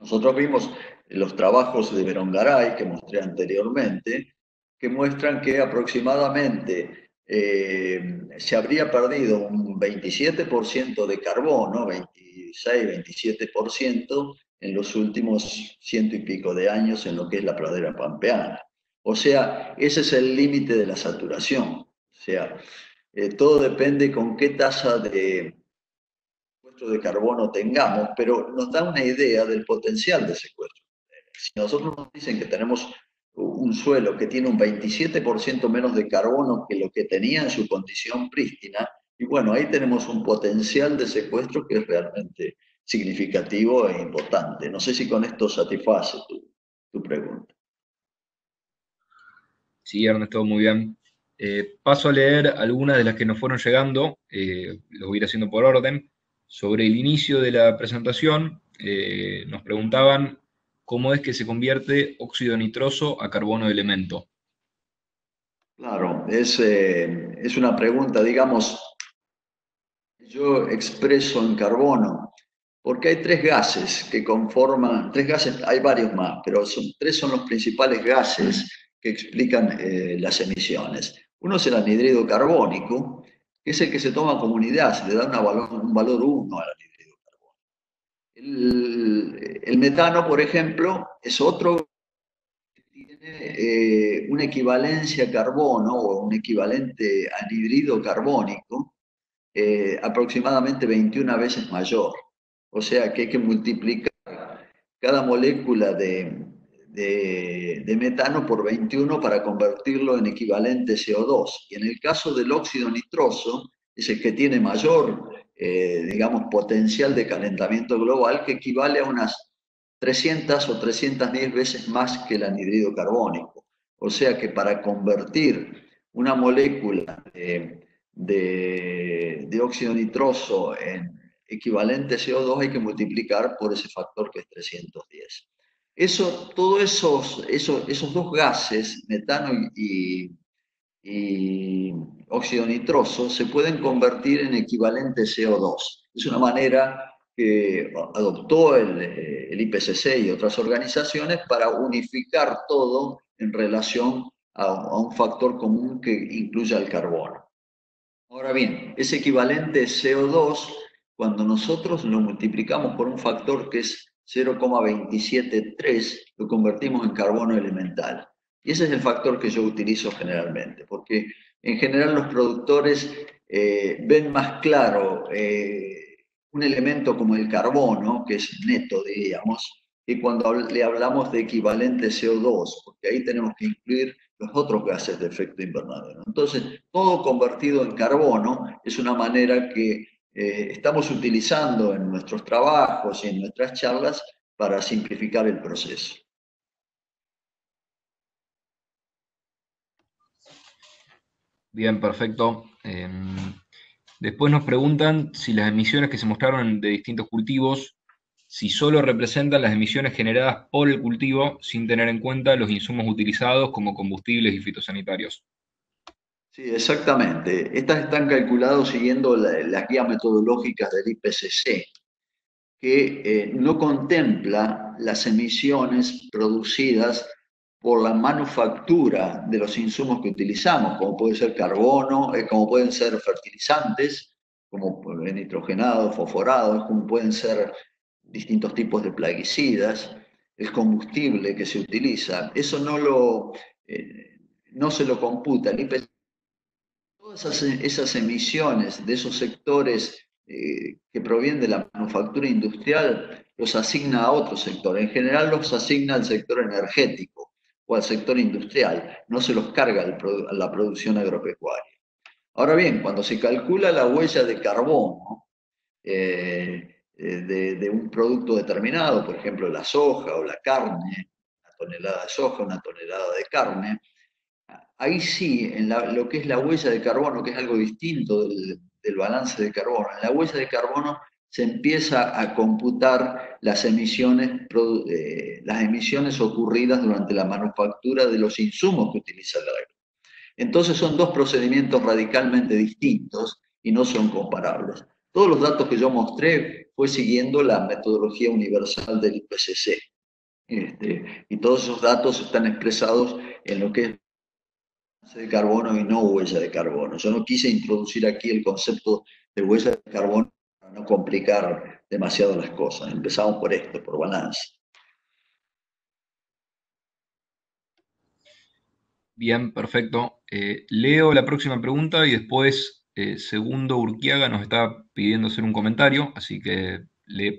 Nosotros vimos los trabajos de Berongaray que mostré anteriormente, que muestran que aproximadamente se habría perdido un 27% de carbono, 26-27%, en los últimos ciento y pico de años en lo que es la pradera pampeana. O sea, ese es el límite de la saturación. O sea, todo depende con qué tasa de de carbono tengamos, pero nos da una idea del potencial de secuestro. Si nosotros nos dicen que tenemos un suelo que tiene un 27% menos de carbono que lo que tenía en su condición prístina, y bueno, ahí tenemos un potencial de secuestro que es realmente significativo e importante. No sé si con esto satisface tu pregunta. Sí, Ernesto, muy bien. Paso a leer algunas de las que nos fueron llegando, lo voy a ir haciendo por orden. Sobre el inicio de la presentación, nos preguntaban cómo es que se convierte óxido nitroso a carbono de elemento. Claro, es una pregunta, digamos, yo expreso en carbono, porque hay tres gases que conforman, tres gases, hay varios más, pero tres son los principales gases que explican las emisiones. Uno es el anhídrido carbónico, que es el que se toma como unidad, se le da un valor 1 al anhídrido carbónico. El metano, por ejemplo, es otro que tiene una equivalencia a carbono o un equivalente anhídrido carbónico aproximadamente 21 veces mayor. O sea que hay que multiplicar cada molécula de metano por 21 para convertirlo en equivalente CO2. Y en el caso del óxido nitroso, es el que tiene mayor, digamos, potencial de calentamiento global, que equivale a unas 300 o 310 veces más que el anhídrido carbónico. O sea que para convertir una molécula de óxido nitroso en equivalente CO2 hay que multiplicar por ese factor que es 310. Todos esos dos gases, metano y óxido nitroso, se pueden convertir en equivalente CO2. Es una manera que adoptó el IPCC y otras organizaciones para unificar todo en relación a un factor común que incluya el carbono. Ahora bien, ese equivalente CO2, cuando nosotros lo multiplicamos por un factor que es 0,273, lo convertimos en carbono elemental. Y ese es el factor que yo utilizo generalmente, porque en general los productores ven más claro un elemento como el carbono, que es neto, diríamos, que cuando le hablamos de equivalente CO2, porque ahí tenemos que incluir los otros gases de efecto invernadero. Entonces, todo convertido en carbono es una manera que estamos utilizando en nuestros trabajos y en nuestras charlas para simplificar el proceso. Bien, perfecto. Después nos preguntan si las emisiones que se mostraron de distintos cultivos, si solo representan las emisiones generadas por el cultivo sin tener en cuenta los insumos utilizados como combustibles y fitosanitarios. Sí, exactamente. Estas están calculadas siguiendo las guías metodológicas del IPCC, que no contempla las emisiones producidas por la manufactura de los insumos que utilizamos, como puede ser carbono, como pueden ser fertilizantes, como nitrogenados, fosforados, como pueden ser distintos tipos de plaguicidas, el combustible que se utiliza. Eso no se lo computa. El IPCC, todas esas emisiones de esos sectores que provienen de la manufactura industrial los asigna a otro sector. En general los asigna al sector energético o al sector industrial, no se los carga a la producción agropecuaria. Ahora bien, cuando se calcula la huella de carbono de un producto determinado, por ejemplo la soja o la carne, una tonelada de soja, una tonelada de carne, ahí sí, en lo que es la huella de carbono, que es algo distinto del balance de carbono, en la huella de carbono se empieza a computar las emisiones ocurridas durante la manufactura de los insumos que utiliza el agro. Entonces son dos procedimientos radicalmente distintos y no son comparables. Todos los datos que yo mostré fue siguiendo la metodología universal del IPCC. Y todos esos datos están expresados en lo que es de carbono y no huella de carbono. Yo no quise introducir aquí el concepto de huella de carbono para no complicar demasiado las cosas. Empezamos por esto, por balance. Bien, perfecto. Leo la próxima pregunta y después Segundo Urquiaga nos está pidiendo hacer un comentario, así que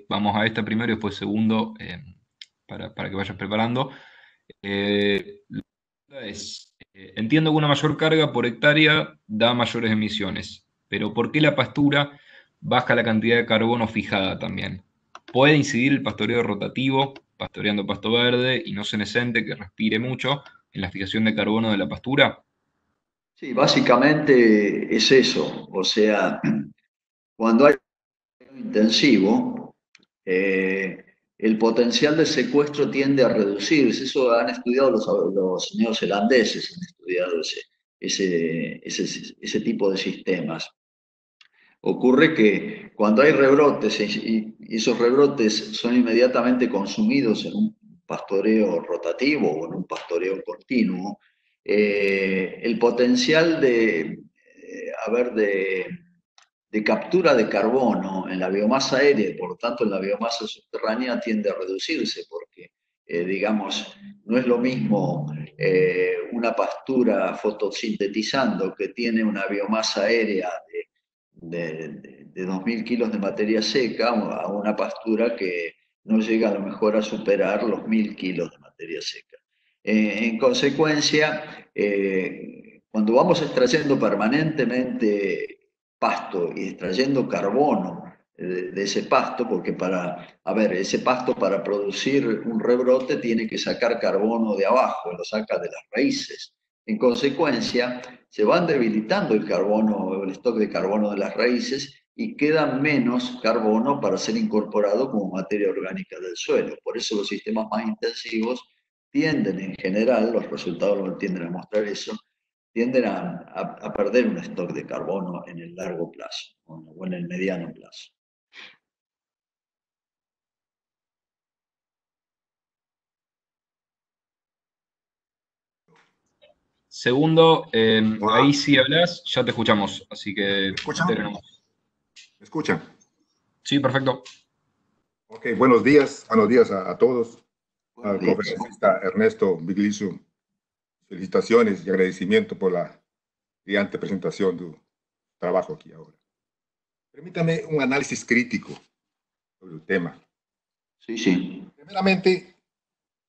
vamos a esta primero y después Segundo para que vayas preparando. La pregunta es, entiendo que una mayor carga por hectárea da mayores emisiones, pero ¿por qué la pastura baja la cantidad de carbono fijada también? ¿Puede incidir el pastoreo rotativo, pastoreando pasto verde y no senescente que respire mucho, en la fijación de carbono de la pastura? Sí, básicamente es eso. O sea, cuando hay intensivo, el potencial de secuestro tiende a reducirse. Eso han estudiado los neozelandeses, han estudiado ese tipo de sistemas. Ocurre que cuando hay rebrotes y esos rebrotes son inmediatamente consumidos en un pastoreo rotativo o en un pastoreo continuo, el potencial de captura de carbono en la biomasa aérea y por lo tanto en la biomasa subterránea tiende a reducirse porque, digamos, no es lo mismo una pastura fotosintetizando que tiene una biomasa aérea de 2.000 kilos de materia seca a una pastura que no llega a lo mejor a superar los 1.000 kilos de materia seca. En consecuencia, cuando vamos extrayendo permanentemente pasto y extrayendo carbono de ese pasto, porque ese pasto para producir un rebrote tiene que sacar carbono de abajo, lo saca de las raíces. En consecuencia, se van debilitando el carbono, el stock de carbono de las raíces y queda menos carbono para ser incorporado como materia orgánica del suelo. Por eso los sistemas más intensivos tienden en general, los resultados lo tienden a mostrar eso, tienden a perder un stock de carbono en el largo plazo o en el mediano plazo. Segundo, Hola, ahí sí hablas, ya te escuchamos, así que ¿me escuchan? dale nomás. ¿Me escuchan? Sí, perfecto. Ok, buenos días a todos. Buenos Al días. conferencista Ernesto Bigliso, felicitaciones y agradecimiento por la brillante presentación de trabajo aquí ahora. Permítame un análisis crítico sobre el tema. Sí, sí. Primeramente,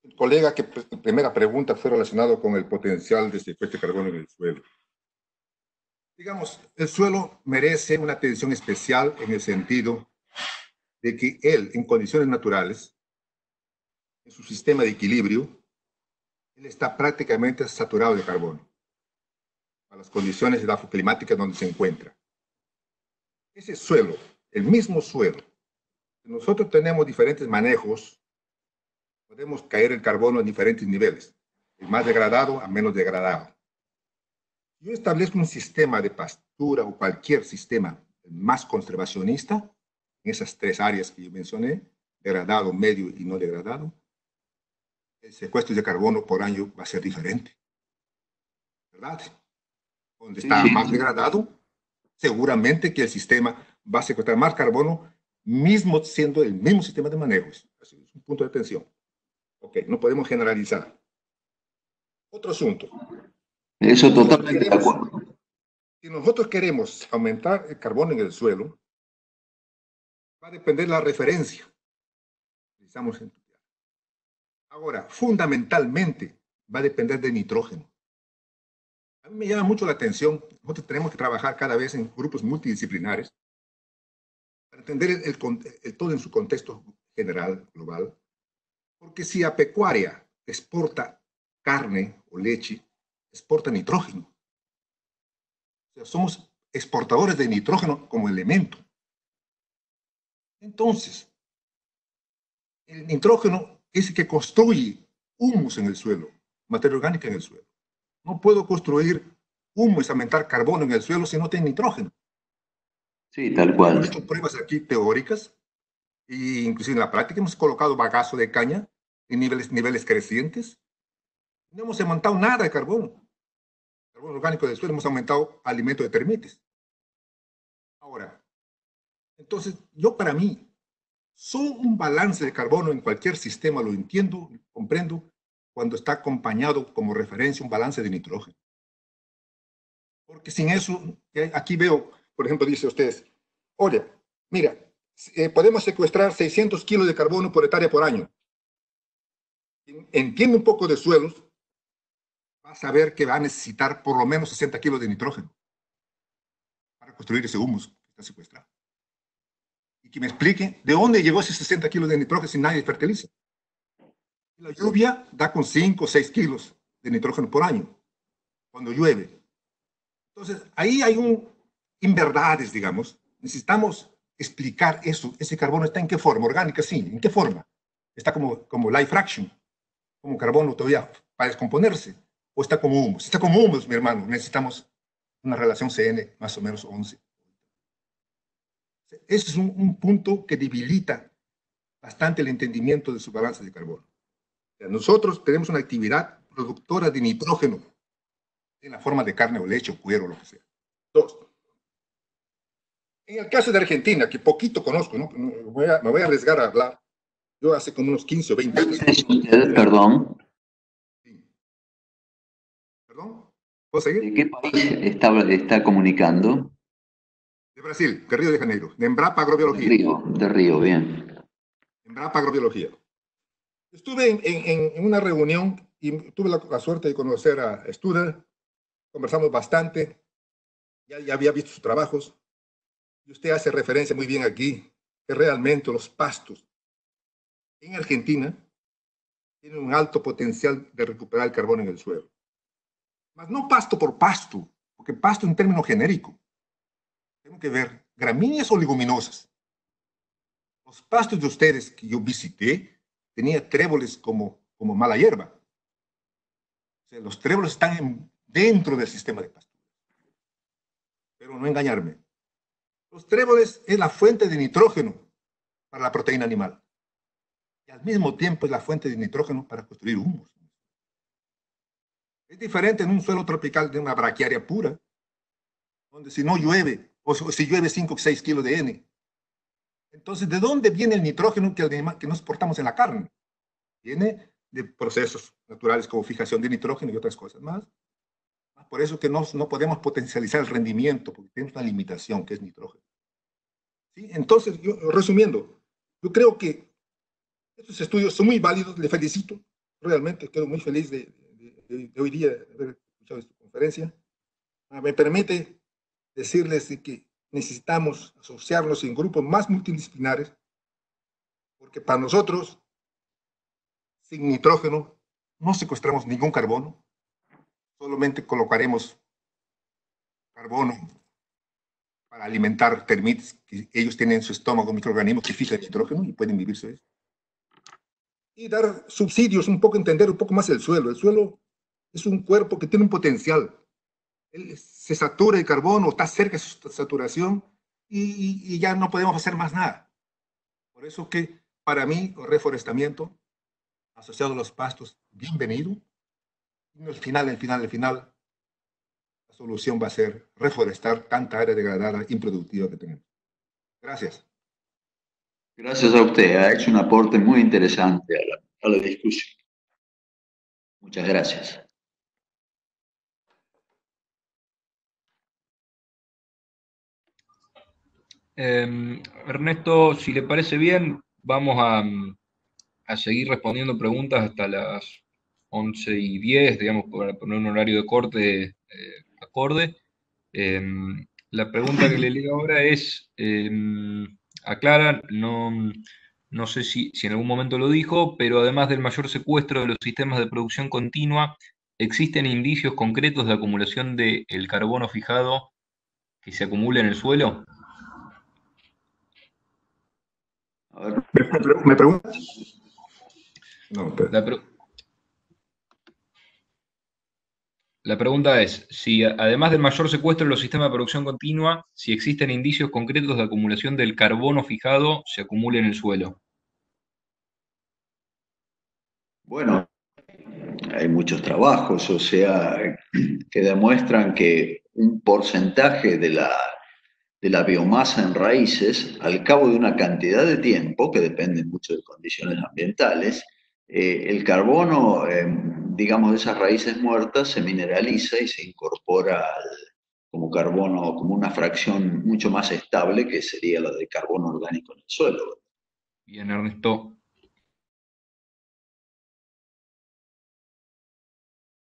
el colega que primera pregunta fue relacionado con el potencial de secuestro de carbono en el suelo. Digamos, el suelo merece una atención especial en el sentido de que él, en condiciones naturales, en su sistema de equilibrio, él está prácticamente saturado de carbono a las condiciones edafoclimáticas donde se encuentra. Ese suelo, el mismo suelo, nosotros tenemos diferentes manejos, podemos caer el carbono en diferentes niveles, el más degradado a menos degradado. Yo establezco un sistema de pastura o cualquier sistema más conservacionista, en esas tres áreas que yo mencioné, degradado, medio y no degradado, el secuestro de carbono por año va a ser diferente, ¿verdad? Donde está más degradado, seguramente que el sistema va a secuestrar más carbono, mismo siendo el mismo sistema de manejo. Así es un punto de atención. Ok, no podemos generalizar. Otro asunto. Eso totalmente de acuerdo. Si nosotros queremos aumentar el carbono en el suelo, va a depender de la referencia. Ahora, fundamentalmente, va a depender de nitrógeno. A mí me llama mucho la atención, nosotros tenemos que trabajar cada vez en grupos multidisciplinares para entender todo en su contexto general, global, porque si a pecuaria exporta carne o leche, exporta nitrógeno. O sea, somos exportadores de nitrógeno como elemento. Entonces, el nitrógeno es el que construye humus en el suelo, materia orgánica en el suelo. No puedo construir humus, aumentar carbono en el suelo si no tiene nitrógeno. Sí, tal cual. Hemos hecho pruebas aquí teóricas e inclusive en la práctica hemos colocado bagazo de caña en niveles crecientes. No hemos aumentado nada de carbono orgánico del suelo, hemos aumentado alimento de termites. Ahora, entonces, yo para mí, solo un balance de carbono en cualquier sistema lo entiendo, comprendo, cuando está acompañado como referencia un balance de nitrógeno. Porque sin eso, aquí veo, por ejemplo, dice ustedes, oye, mira, podemos secuestrar 600 kilos de carbono por hectárea por año. Entiende un poco de suelos, va a saber que va a necesitar por lo menos 60 kilos de nitrógeno para construir ese humus que está secuestrado. Y que me explique de dónde llegó ese 60 kilos de nitrógeno si nadie fertiliza. La lluvia da con 5 o 6 kilos de nitrógeno por año, cuando llueve. Entonces, ahí hay inverdades, digamos. Necesitamos explicar eso. Ese carbono está en qué forma, orgánica, sí. ¿En qué forma? Está como light fraction, como carbono todavía para descomponerse. O está como humus. Está como humus, mi hermano. Necesitamos una relación CN más o menos 11. Ese es un punto que debilita bastante el entendimiento de su balance de carbono. O sea, nosotros tenemos una actividad productora de nitrógeno en la forma de carne o leche o cuero o lo que sea. Dos. En el caso de Argentina, que poquito conozco, ¿no? Me voy a arriesgar a hablar. Yo hace como unos 15 o 20 años. Perdón. ¿Perdón? ¿Puedo seguir? ¿De qué país está comunicando? De Brasil, de Río de Janeiro, de Embrapa Agrobiología. De Río, bien. Embrapa Agrobiología. Estuve en una reunión y tuve la suerte de conocer a Studer, conversamos bastante, ya había visto sus trabajos, y usted hace referencia muy bien aquí, que realmente los pastos en Argentina tienen un alto potencial de recuperar el carbono en el suelo. Mas no pasto por pasto, porque pasto en término genérico. Tengo que ver gramíneas o leguminosas. Los pastos de ustedes que yo visité tenían tréboles como mala hierba. O sea, los tréboles están dentro del sistema de pastura. Pero no engañarme. Los tréboles es la fuente de nitrógeno para la proteína animal. Y al mismo tiempo es la fuente de nitrógeno para construir humus. Es diferente en un suelo tropical de una braquiaria pura, donde si no llueve, o si llueve 5 o 6 kilos de N. Entonces, ¿de dónde viene el nitrógeno que nos portamos en la carne? Viene de procesos naturales como fijación de nitrógeno y otras cosas más. Por eso que no podemos potencializar el rendimiento, porque tenemos una limitación que es nitrógeno. ¿Sí? Entonces, yo, resumiendo, yo creo que estos estudios son muy válidos, le felicito, realmente quedo muy feliz de hoy día haber escuchado esta conferencia. Me permite decirles que necesitamos asociarnos en grupos más multidisciplinares, porque para nosotros, sin nitrógeno, no secuestramos ningún carbono, solamente colocaremos carbono para alimentar termites, que ellos tienen en su estómago microorganismos que fijan nitrógeno y pueden vivir sobre eso. Y dar subsidios, un poco entender un poco más el suelo. El suelo es un cuerpo que tiene un potencial. Él se satura de carbono, está cerca de su saturación y ya no podemos hacer más nada. Por eso que para mí el reforestamiento asociado a los pastos, bienvenido. Y al final, la solución va a ser reforestar tanta área degradada, improductiva que tenemos. Gracias. Gracias a usted, ha hecho un aporte muy interesante a la discusión. Muchas gracias. Ernesto, si le parece bien, vamos a seguir respondiendo preguntas hasta las 11:10, digamos, para poner un horario de corte acorde. La pregunta que le leo ahora es, aclara, no sé si en algún momento lo dijo, pero además del mayor secuestro de los sistemas de producción continua, ¿existen indicios concretos de acumulación del carbono fijado que se acumula en el suelo? A ver. ¿Me preguntas? No, pero... La pregunta es, si además del mayor secuestro de los sistemas de producción continua, si existen indicios concretos de acumulación del carbono fijado se acumula en el suelo. Bueno, hay muchos trabajos, o sea, que demuestran que un porcentaje de la biomasa en raíces, al cabo de una cantidad de tiempo, que depende mucho de condiciones ambientales, el carbono, digamos, de esas raíces muertas se mineraliza y se incorpora como carbono, como una fracción mucho más estable que sería la de carbono orgánico en el suelo. Bien, Ernesto.